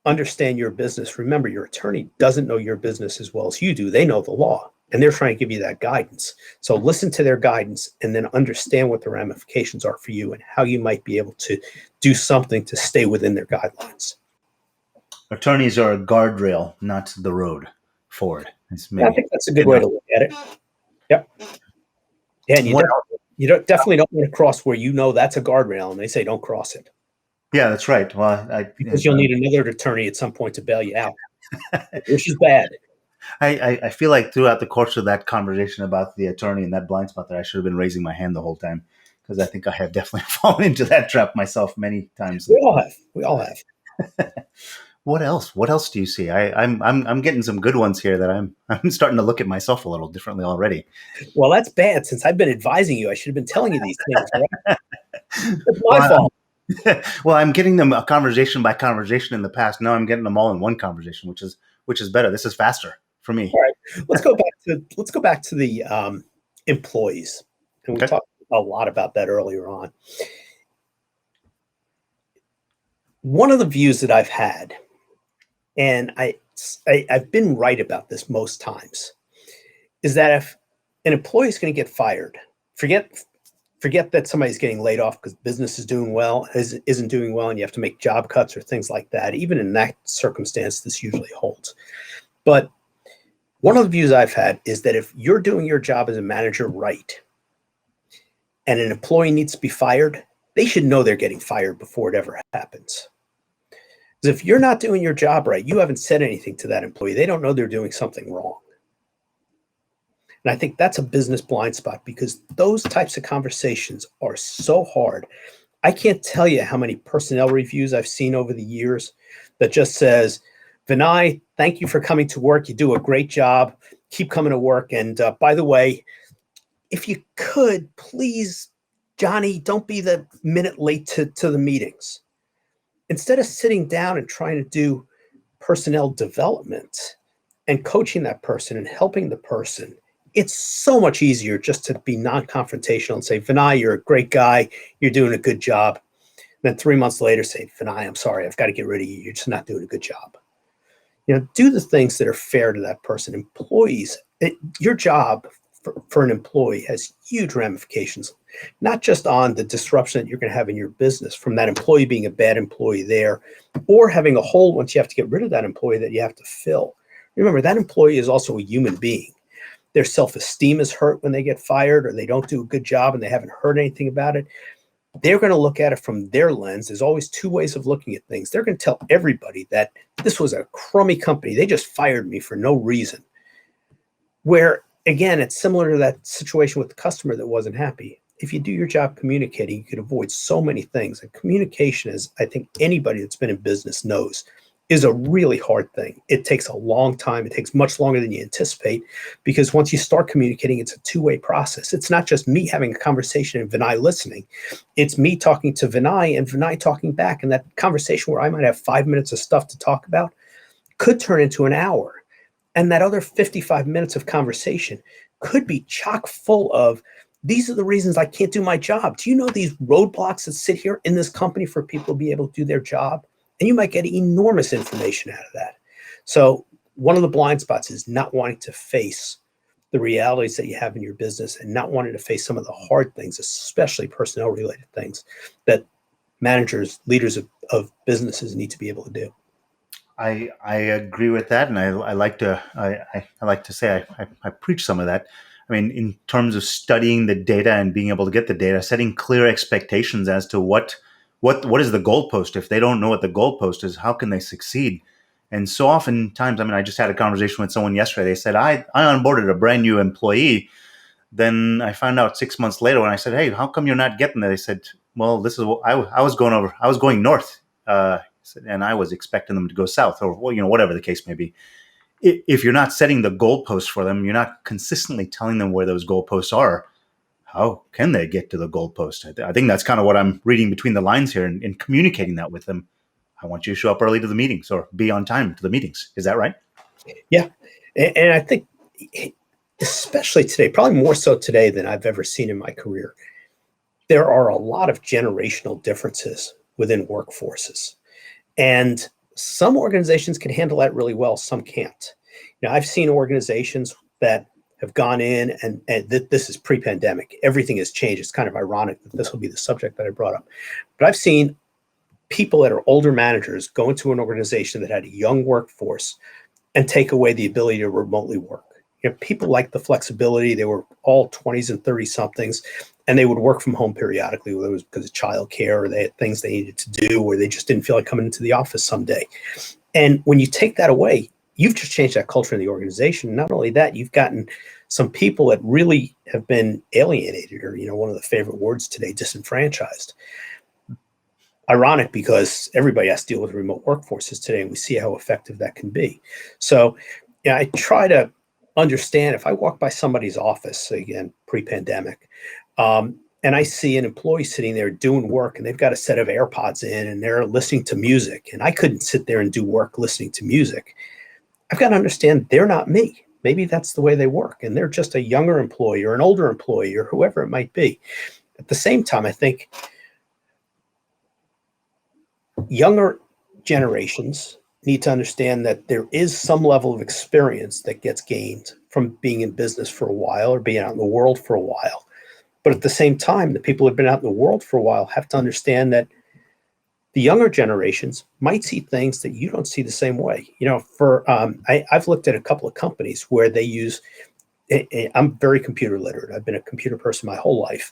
understand your business. Remember, your attorney doesn't know your business as well as you do. They know the law, and they're trying to give you that guidance. So listen to their guidance and then understand what the ramifications are for you and how you might be able to do something to stay within their guidelines. Attorneys are a guardrail, not the road forward. I think that's a good way to look at it. Yep. Yeah, and you definitely don't want to cross where that's a guardrail, and they say don't cross it. Yeah, that's right. Well, because you'll need another attorney at some point to bail you out, which is bad. I feel like throughout the course of that conversation about the attorney and that blind spot that I should have been raising my hand the whole time, because I think I have definitely fallen into that trap myself many times. We all have. What else? What else do you see? I'm getting some good ones here that I'm starting to look at myself a little differently already. Well, that's bad. Since I've been advising you, I should have been telling you these things. Right? It's my fault. Well, I'm getting them a conversation by conversation in the past. Now I'm getting them all in one conversation, which is better. This is faster for me. All right, let's go back to the employees, and we talked a lot about that earlier on. One of the views that I've had, and I've been right about this most times, is that if an employee is going to get fired, forget that somebody's getting laid off because business is doing well, isn't doing well, and you have to make job cuts or things like that. Even in that circumstance, this usually holds. But one of the views I've had is that if you're doing your job as a manager right, and an employee needs to be fired, they should know they're getting fired before it ever happens. Because if you're not doing your job right, you haven't said anything to that employee. They don't know they're doing something wrong. And I think that's a business blind spot because those types of conversations are so hard. I can't tell you how many personnel reviews I've seen over the years that just says, Vinay, thank you for coming to work. You do a great job. Keep coming to work. And by the way, if you could, please, Johnny, don't be the minute late to the meetings. Instead of sitting down and trying to do personnel development and coaching that person and helping the person, it's so much easier just to be non-confrontational and say, Vinay, you're a great guy. You're doing a good job. Then 3 months later, say, Vinay, I'm sorry. I've got to get rid of you. You're just not doing a good job. Do the things that are fair to that person. Employees, your job for an employee has huge ramifications, not just on the disruption that you're going to have in your business from that employee being a bad employee there, or having a hole once you have to get rid of that employee that you have to fill. Remember, that employee is also a human being. Their self-esteem is hurt when they get fired or they don't do a good job and they haven't heard anything about it. They're going to look at it from their lens. There's always two ways of looking at things. They're going to tell everybody that this was a crummy company. They just fired me for no reason. Where, again, it's similar to that situation with the customer that wasn't happy. If you do your job communicating, you could avoid so many things. And communication, as I think anybody that's been in business knows, is a really hard thing. It takes a long time. It takes much longer than you anticipate, because once you start communicating, it's a two-way process. It's not just me having a conversation and Vinay listening. It's me talking to Vinay and Vinay talking back. And that conversation where I might have 5 minutes of stuff to talk about could turn into an hour. And that other 55 minutes of conversation could be chock full of, these are the reasons I can't do my job. Do you know these roadblocks that sit here in this company for people to be able to do their job? And you might get enormous information out of that. So one of the blind spots is not wanting to face the realities that you have in your business and not wanting to face some of the hard things, especially personnel related things that managers, leaders of businesses need to be able to do. I agree with that, and I like to say I preach some of that. I mean, in terms of studying the data and being able to get the data, setting clear expectations as to what is the goalpost. If they don't know what the goalpost is, how can they succeed? And so oftentimes, I mean, I just had a conversation with someone yesterday. They said, I onboarded a brand new employee. Then I found out 6 months later when I said, hey, how come you're not getting there? They said, well, this is what I was going north. And I was expecting them to go south, or whatever the case may be. If you're not setting the goalposts for them, you're not consistently telling them where those goalposts are, how can they get to the goalpost? I think that's kind of what I'm reading between the lines here and communicating that with them. I want you to show up early to the meetings or be on time to the meetings. Is that right? Yeah. And I think especially today, probably more so today than I've ever seen in my career, there are a lot of generational differences within workforces. And some organizations can handle that really well. Some can't. I've seen organizations that have gone in and this is pre-pandemic. Everything has changed. It's kind of ironic that this will be the subject that I brought up. But I've seen people that are older managers go into an organization that had a young workforce and take away the ability to remotely work. People like the flexibility. They were all 20s and 30 somethings, and they would work from home periodically, whether it was because of childcare or they had things they needed to do, or they just didn't feel like coming into the office someday. And when you take that away, you've just changed that culture in the organization. Not only that, you've gotten some people that really have been alienated, or, one of the favorite words today, disenfranchised. Ironic, because everybody has to deal with remote workforces today, and we see how effective that can be. So I try to understand, if I walk by somebody's office, again, pre-pandemic, and I see an employee sitting there doing work and they've got a set of AirPods in and they're listening to music, and I couldn't sit there and do work listening to music. I've got to understand they're not me. Maybe that's the way they work, and they're just a younger employee or an older employee or whoever it might be. At the same time, I think younger generations need to understand that there is some level of experience that gets gained from being in business for a while or being out in the world for a while. But at the same time, the people who have been out in the world for a while have to understand that the younger generations might see things that you don't see the same way. I've looked at a couple of companies where they use, I'm very computer literate. I've been a computer person my whole life.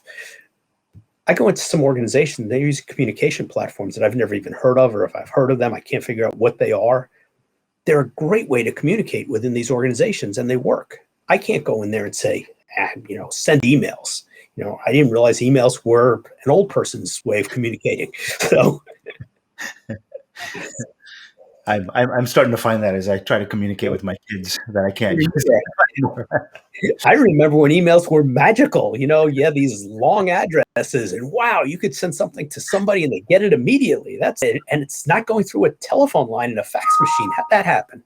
I go into some organizations, they use communication platforms that I've never even heard of, or if I've heard of them, I can't figure out what they are. They're a great way to communicate within these organizations, and they work. I can't go in there and say, send emails. I didn't realize emails were an old person's way of communicating. So I'm starting to find that as I try to communicate with my kids that I can't use it anymore. I remember when emails were magical. These long addresses, and wow, you could send something to somebody and they get it immediately. That's it. And it's not going through a telephone line and a fax machine. How'd that happen?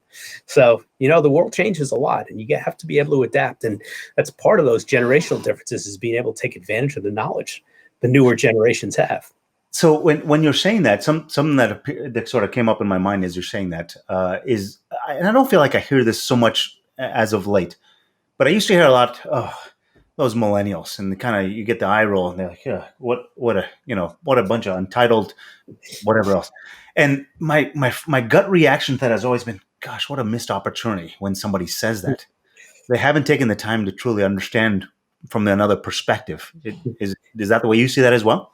So, the world changes a lot, and you have to be able to adapt. And that's part of those generational differences, is being able to take advantage of the knowledge the newer generations have. So when you're saying that, something that sort of came up in my mind as you're saying that and I don't feel like I hear this so much as of late, but I used to hear a lot, oh, those millennials, and kind of you get the eye roll, and they're like, yeah, what a bunch of untitled whatever else. And my gut reaction to that has always been, gosh, what a missed opportunity when somebody says that. They haven't taken the time to truly understand from another perspective. Is that the way you see that as well?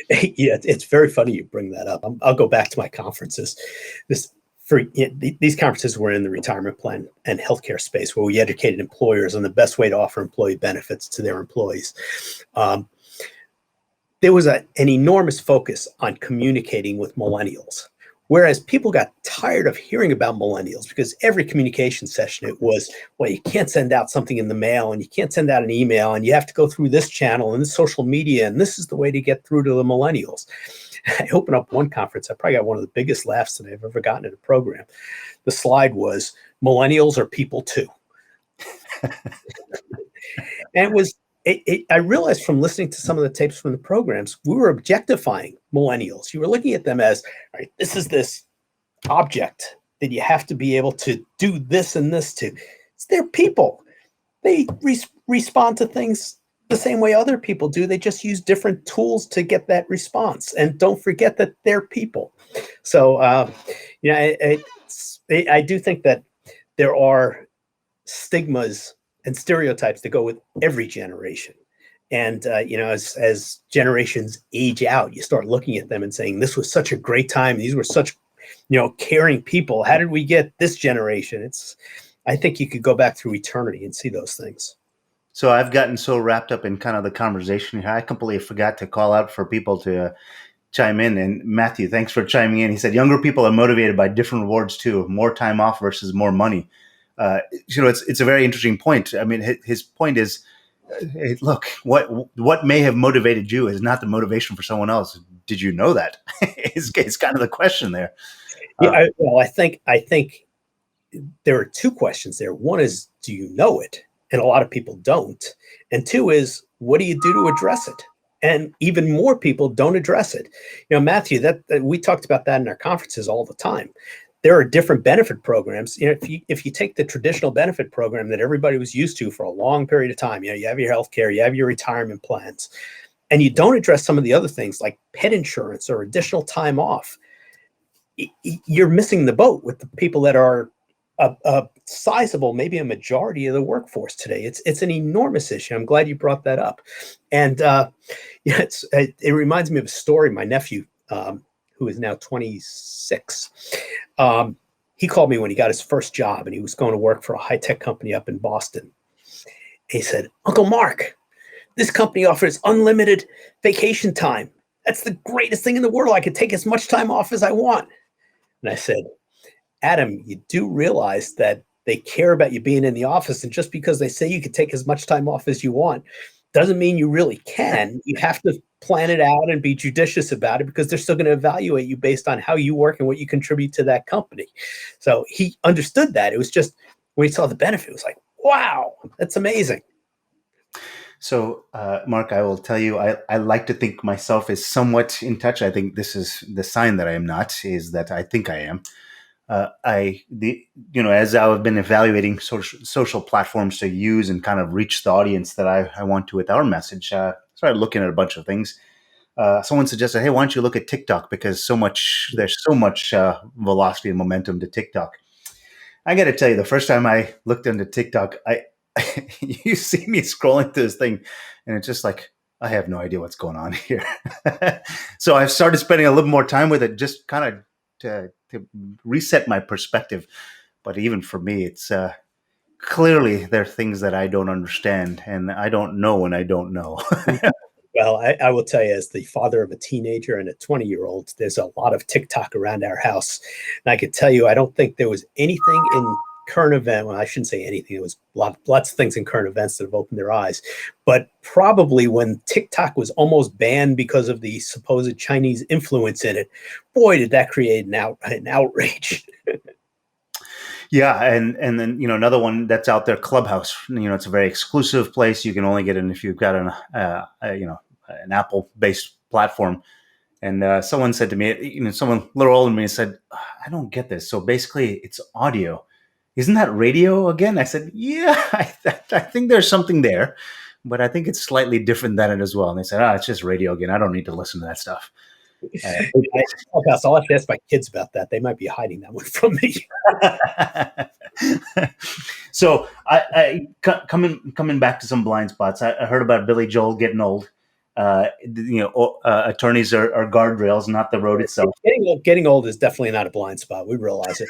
Yeah, it's very funny you bring that up. I'll go back to my conferences. These conferences were in the retirement plan and healthcare space, where we educated employers on the best way to offer employee benefits to their employees. There was an enormous focus on communicating with millennials, whereas people got tired of hearing about millennials, because every communication session, it was, well, you can't send out something in the mail, and you can't send out an email, and you have to go through this channel and this social media, and this is the way to get through to the millennials. I opened up one conference. I probably got one of the biggest laughs that I've ever gotten at a program. The slide was, millennials are people too. And I realized from listening to some of the tapes from the programs, we were objectifying millennials. You were looking at them as, all right, this is this object that you have to be able to do this and this to. It's their people. They respond to things the same way other people do. They just use different tools to get that response. And don't forget that they're people. So, I do think that there are stigmas and stereotypes that go with every generation. And, as generations age out, you start looking at them and saying, this was such a great time. These were such, caring people. How did we get this generation? I think you could go back through eternity and see those things. So I've gotten so wrapped up in kind of the conversation here, I completely forgot to call out for people to chime in. And Matthew, thanks for chiming in. He said, younger people are motivated by different rewards too, more time off versus more money. It's a very interesting point. I mean, his point is, hey, look, what may have motivated you is not the motivation for someone else. Did you know that? It's kind of the question there. Yeah, I think there are two questions there. One is, do you know it? And a lot of people don't. And two is, what do you do to address it? And even more people don't address it. Matthew, that we talked about that in our conferences all the time. There are different benefit programs. If you take the traditional benefit program that everybody was used to for a long period of time, you have your healthcare, you have your retirement plans, and you don't address some of the other things like pet insurance or additional time off, you're missing the boat with the people that are a sizable, maybe a majority of the workforce today. It's an enormous issue. I'm glad you brought that up. And it reminds me of a story. My nephew, who is now 26, he called me when he got his first job, and he was going to work for a high-tech company up in Boston. He said, Uncle Mark, this company offers unlimited vacation time. That's the greatest thing in the world. I could take as much time off as I want. And I said, Adam, you do realize that they care about you being in the office, and just because they say you can take as much time off as you want doesn't mean you really can. You have to plan it out and be judicious about it, because they're still going to evaluate you based on how you work and what you contribute to that company. So he understood that. It was just, when he saw the benefit, it was like, wow, that's amazing. So, Mark, I will tell you, I like to think myself is somewhat in touch. I think this is the sign that I am not, is that I think I am. As I've been evaluating social platforms to use and kind of reach the audience that I want to with our message, started looking at a bunch of things. Someone suggested, hey, why don't you look at TikTok, because there's so much velocity and momentum to TikTok. I got to tell you, the first time I looked into TikTok, you see me scrolling through this thing, and it's just like, I have no idea what's going on here. So I've started spending a little more time with it, just kind of to reset my perspective. But even for me, it's clearly there are things that I don't understand, and I don't know when I don't know. Well, I will tell you, as the father of a teenager and a 20-year-old, there's a lot of TikTok around our house. And I could tell you, I don't think there was anything in current event. Well, I shouldn't say anything. It was lots of things in current events that have opened their eyes. But probably when TikTok was almost banned because of the supposed Chinese influence in it, boy, did that create an outrage. Yeah, and then another one that's out there, Clubhouse. It's a very exclusive place. You can only get in if you've got an Apple-based platform. And someone said to me, someone a little older than me said, "I don't get this. So basically, it's audio. Isn't that radio again?" I said, "Yeah, I think there's something there, but I think it's slightly different than it as well." And they said, "It's just radio again. I don't need to listen to that stuff." I'll have to ask my kids about that. They might be hiding that one from me. So coming back to some blind spots, I heard about Billy Joel getting old. Attorneys are guardrails, not the road itself. Getting old is definitely not a blind spot. We realize it.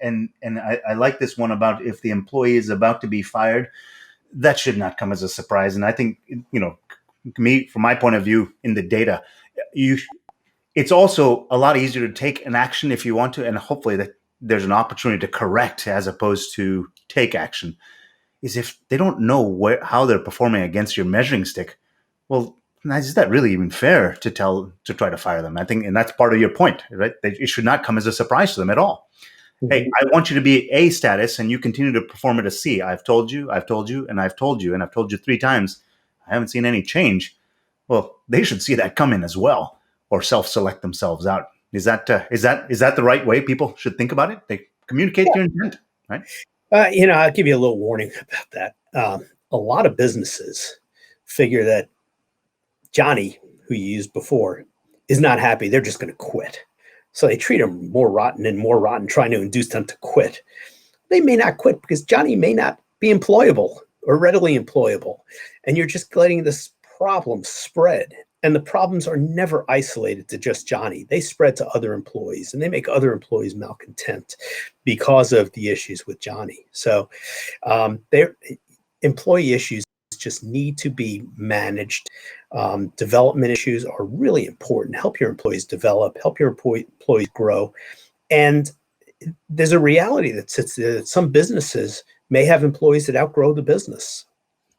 And I like this one about if the employee is about to be fired, that should not come as a surprise. And I think, from my point of view in the data, it's also a lot easier to take an action if you want to, and hopefully that there's an opportunity to correct as opposed to take action. Is if they don't know how they're performing against your measuring stick, well, is that really even fair to try to fire them? I think, and that's part of your point, right? It should not come as a surprise to them at all. Mm-hmm. Hey, I want you to be A status, and you continue to perform at a C. I've told you, and I've told you, and I've told you 3 times. I haven't seen any change. Well, they should see that come in as well, or self-select themselves out. Is that the right way people should think about it? They communicate your intent, right? I'll give you a little warning about that. A lot of businesses figure that Johnny, who you used before, is not happy. They're just going to quit. So they treat him more rotten, trying to induce them to quit. They may not quit because Johnny may not be employable or readily employable. And you're just letting this problem spread. And the problems are never isolated to just Johnny. They spread to other employees, and they make other employees malcontent because of the issues with Johnny. So their employee issues just need to be managed. Development issues are really important. Help your employees develop, help your employees grow. And there's a reality that sits there that some businesses may have employees that outgrow the business.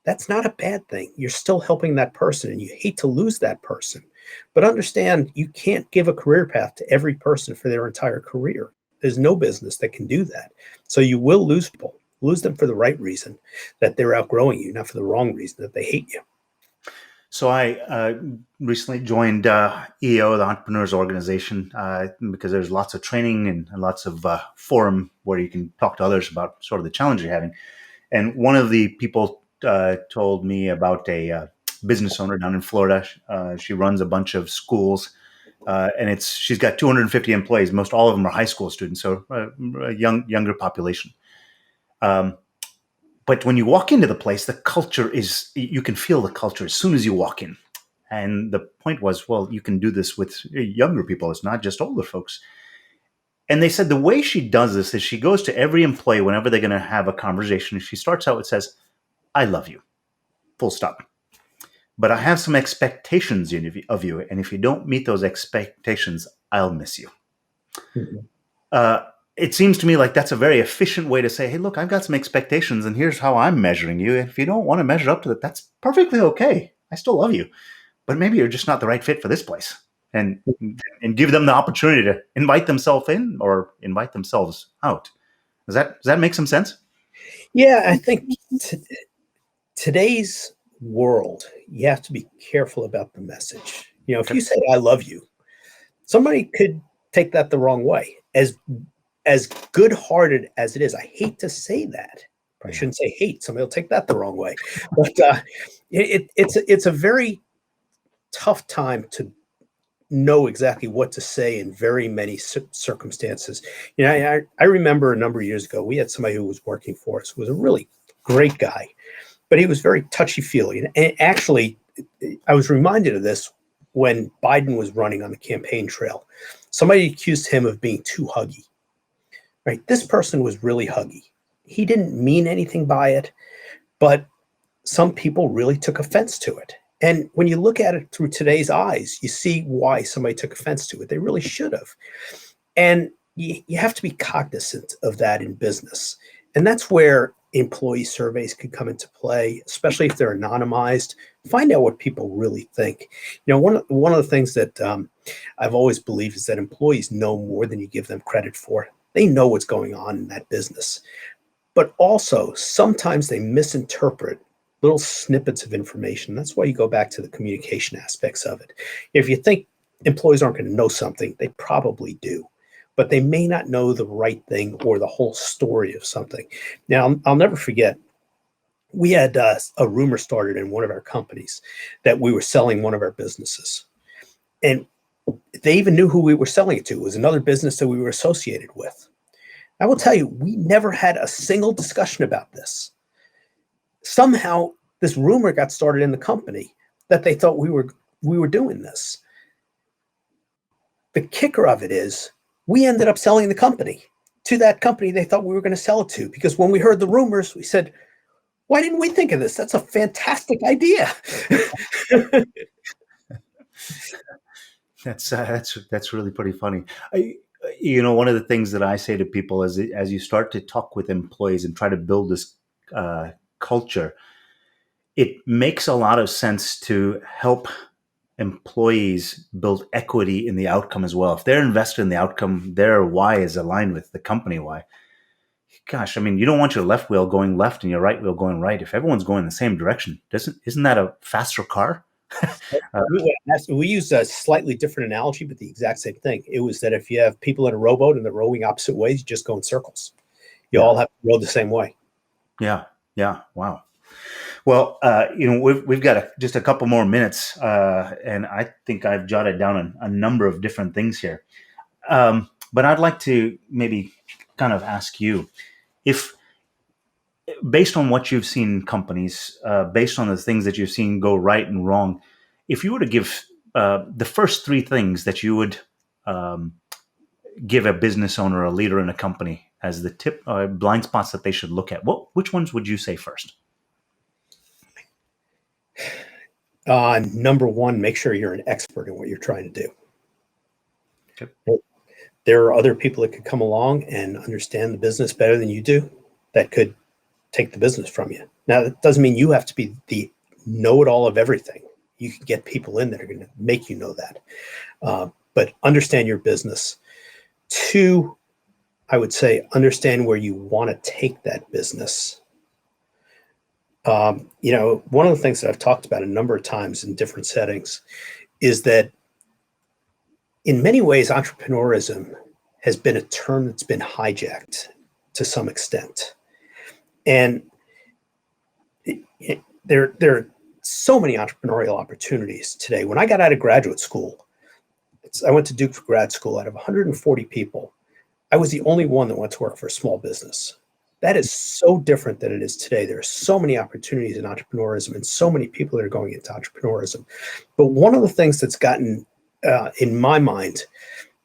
That's not a bad thing. You're still helping that person, and you hate to lose that person. But understand, you can't give a career path to every person for their entire career. There's no business that can do that. So you will lose people. Lose them for the right reason, that they're outgrowing you, not for the wrong reason, that they hate you. So I recently joined EO, the Entrepreneurs Organization, because there's lots of training and lots of forum where you can talk to others about sort of the challenge you're having. And one of the people told me about a business owner down in Florida. She runs a bunch of schools, and she's got 250 employees. Most all of them are high school students, so a younger population. But when you walk into the place, the culture you can feel the culture as soon as you walk in. And the point was, well, you can do this with younger people. It's not just older folks. And they said the way she does this is she goes to every employee whenever they're going to have a conversation. She starts out with says, "I love you, full stop. But I have some expectations of you. And if you don't meet those expectations, I'll miss you." Mm-hmm. It seems to me like that's a very efficient way to say, hey, look, I've got some expectations and here's how I'm measuring you. If you don't want to measure up to that, that's perfectly okay. I still love you, but maybe you're just not the right fit for this place. And give them the opportunity to invite themselves in or invite themselves out. Does that make some sense? Yeah, I think today's world, you have to be careful about the message. If you say, I love you, somebody could take that the wrong way. As good-hearted as it is, I hate to say that. I shouldn't say hate. Somebody will take that the wrong way. But it's a very tough time to know exactly what to say in very many circumstances. I remember a number of years ago, we had somebody who was working for us, who was a really great guy, but he was very touchy-feely. And actually, I was reminded of this when Biden was running on the campaign trail. Somebody accused him of being too huggy. right? This person was really huggy. He didn't mean anything by it, but some people really took offense to it. And when you look at it through today's eyes, you see why somebody took offense to it. They really should have. And you have to be cognizant of that in business. And that's where employee surveys could come into play, especially if they're anonymized. Find out what people really think. One of the things that I've always believed is that employees know more than you give them credit for. They know what's going on in that business. But also, sometimes they misinterpret little snippets of information. That's why you go back to the communication aspects of it. If you think employees aren't going to know something, they probably do, but they may not know the right thing or the whole story of something. Now, I'll never forget, we had a rumor started in one of our companies that we were selling one of our businesses. And they even knew who we were selling it to. It was another business that we were associated with. I will tell you, we never had a single discussion about this. Somehow, this rumor got started in the company that they thought we were doing this. The kicker of it is we ended up selling the company to that company they thought we were going to sell it to, because when we heard the rumors, we said, why didn't we think of this? That's a fantastic idea. That's really pretty funny. One of the things that I say to people is, as you start to talk with employees and try to build this culture, it makes a lot of sense to help employees build equity in the outcome as well. If they're invested in the outcome, their why is aligned with the company why. Gosh, I mean, you don't want your left wheel going left and your right wheel going right. If everyone's going in the same direction, isn't that a faster car? We use a slightly different analogy, but the exact same thing. It was that if you have people in a rowboat and they're rowing opposite ways, you just go in circles. You all have to row the same way. Yeah. Wow. Well, we've got just a couple more minutes, and I think I've jotted down a number of different things here. But I'd like to maybe kind of ask you, if, based on what you've seen in companies, based on the things that you've seen go right and wrong, if you were to give the first three things that you would give a business owner, a leader in a company, as the tip blind spots that they should look at, which ones would you say first? Number one, make sure you're an expert in what you're trying to do. Okay. There are other people that could come along and understand the business better than you do that could take the business from you. Now, that doesn't mean you have to be the know-it-all of everything. You can get people in that are going to make you know that. But understand your business. Two, I would say understand where you want to take that business. One of the things that I've talked about a number of times in different settings is that in many ways, entrepreneurism has been a term that's been hijacked to some extent. And there are so many entrepreneurial opportunities today. When I got out of graduate school, I went to Duke for grad school. Out of 140 people, I was the only one that went to work for a small business. That is so different than it is today. There are so many opportunities in entrepreneurism and so many people that are going into entrepreneurism. But one of the things that's gotten, in my mind,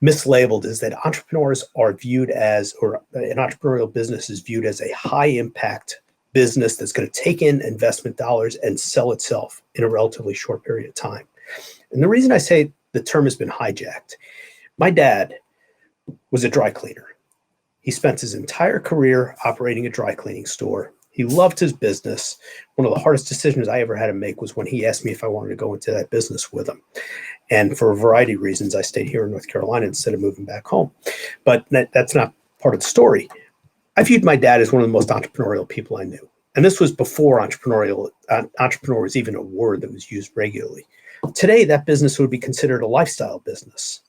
mislabeled is that entrepreneurs are viewed as, or an entrepreneurial business is viewed as a high impact business that's going to take in investment dollars and sell itself in a relatively short period of time. And the reason I say the term has been hijacked, my dad was a dry cleaner. He spent his entire career operating a dry cleaning store. He loved his business. One of the hardest decisions I ever had to make was when he asked me if I wanted to go into that business with him. And for a variety of reasons, I stayed here in North Carolina instead of moving back home. But that's not part of the story. I viewed my dad as one of the most entrepreneurial people I knew. And this was before entrepreneur was even a word that was used regularly. Today, that business would be considered a lifestyle business.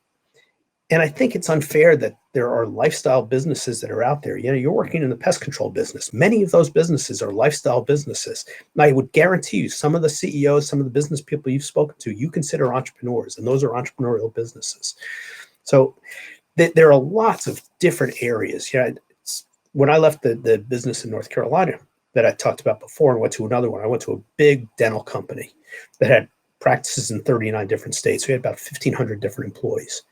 And I think it's unfair that there are lifestyle businesses that are out there. You're working in the pest control business. Many of those businesses are lifestyle businesses. And I would guarantee you some of the CEOs, some of the business people you've spoken to, you consider entrepreneurs, and those are entrepreneurial businesses. So there are lots of different areas. When I left the business in North Carolina that I talked about before and went to another one, I went to a big dental company that had practices in 39 different states. We had about 1,500 different employees.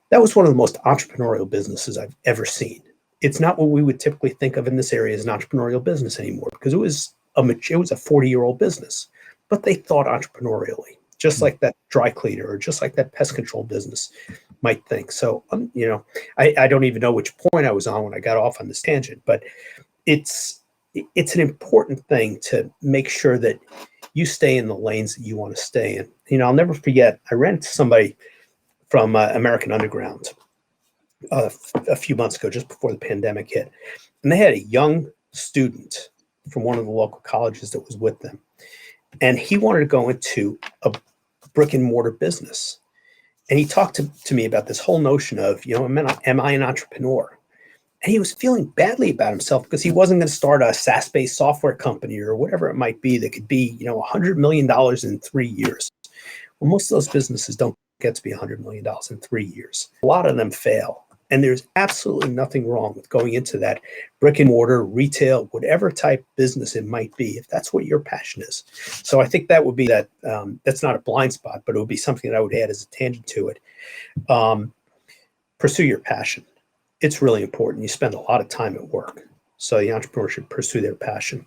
That was one of the most entrepreneurial businesses I've ever seen. it's not what we would typically think of in this area as an entrepreneurial business anymore, because it was a 40-year-old business, but they thought entrepreneurially, just like that dry cleaner or just like that pest control business might think. So, I don't even know which point I was on when I got off on this tangent, but it's an important thing to make sure that you stay in the lanes that you want to stay in. I'll never forget, I ran into somebody from American Underground a few months ago, just before the pandemic hit. And they had a young student from one of the local colleges that was with them. And he wanted to go into a brick and mortar business. And he talked to me about this whole notion of, am I an entrepreneur? And he was feeling badly about himself because he wasn't going to start a SaaS-based software company or whatever it might be that could be, $100 million in 3 years. Well, most of those businesses don't get to be $100 million in 3 years. A lot of them fail. And there's absolutely nothing wrong with going into that brick and mortar, retail, whatever type business it might be, if that's what your passion is. So I think that would be that. That's not a blind spot, but it would be something that I would add as a tangent to it. Pursue your passion. It's really important. You spend a lot of time at work. So the entrepreneur should pursue their passion.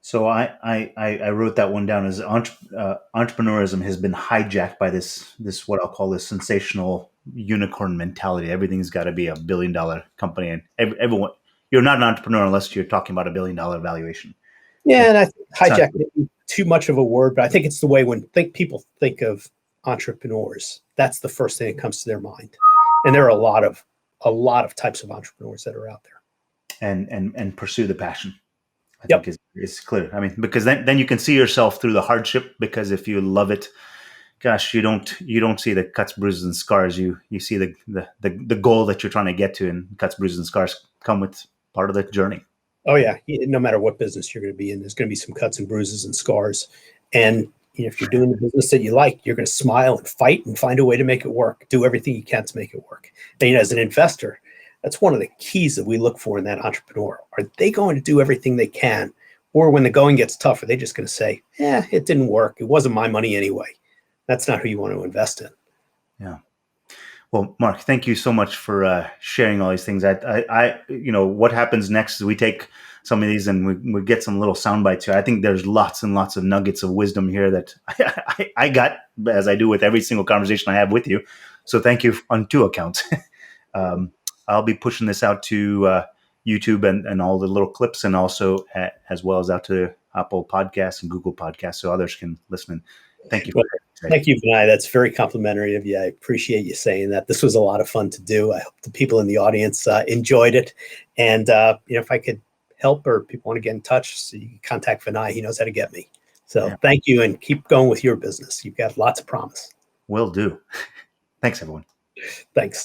So I wrote that one down as entrepreneurism has been hijacked by this what I'll call this sensational unicorn mentality. Everything's got to be $1 billion company, and everyone, you're not an entrepreneur unless you're talking about $1 billion valuation. Yeah, and I think hijack may be too much of a word, but I think it's the way when people think of entrepreneurs, that's the first thing that comes to their mind. And there are a lot of types of entrepreneurs that are out there. And pursue the passion. I Yep. think is clear. I mean, because then you can see yourself through the hardship, because if you love it, gosh, you don't see the cuts, bruises, and scars. You see the goal that you're trying to get to, and cuts, bruises, and scars come with part of the journey. Oh yeah. No matter what business you're going to be in, there's going to be some cuts and bruises and scars. And if you're doing the business that you like, you're going to smile and fight and find a way to make it work. Do everything you can to make it work. And as an investor, that's one of the keys that we look for in that entrepreneur. Are they going to do everything they can? Or when the going gets tough, are they just going to say, it didn't work. It wasn't my money anyway. That's not who you want to invest in. Yeah. Well, Mark, thank you so much for sharing all these things. I what happens next is we take some of these and we get some little sound bites here. I think there's lots and lots of nuggets of wisdom here that I got, as I do with every single conversation I have with you. So thank you on two accounts. I'll be pushing this out to YouTube and all the little clips, and also as well as out to Apple Podcasts and Google Podcasts, so others can listen. Thank you. Thank you, Vinay. That's very complimentary of you. I appreciate you saying that. This was a lot of fun to do. I hope the people in the audience enjoyed it. And if I could help or people want to get in touch, so you can contact Vinay. He knows how to get me. So Thank you, and keep going with your business. You've got lots of promise. Will do. Thanks, everyone. Thanks.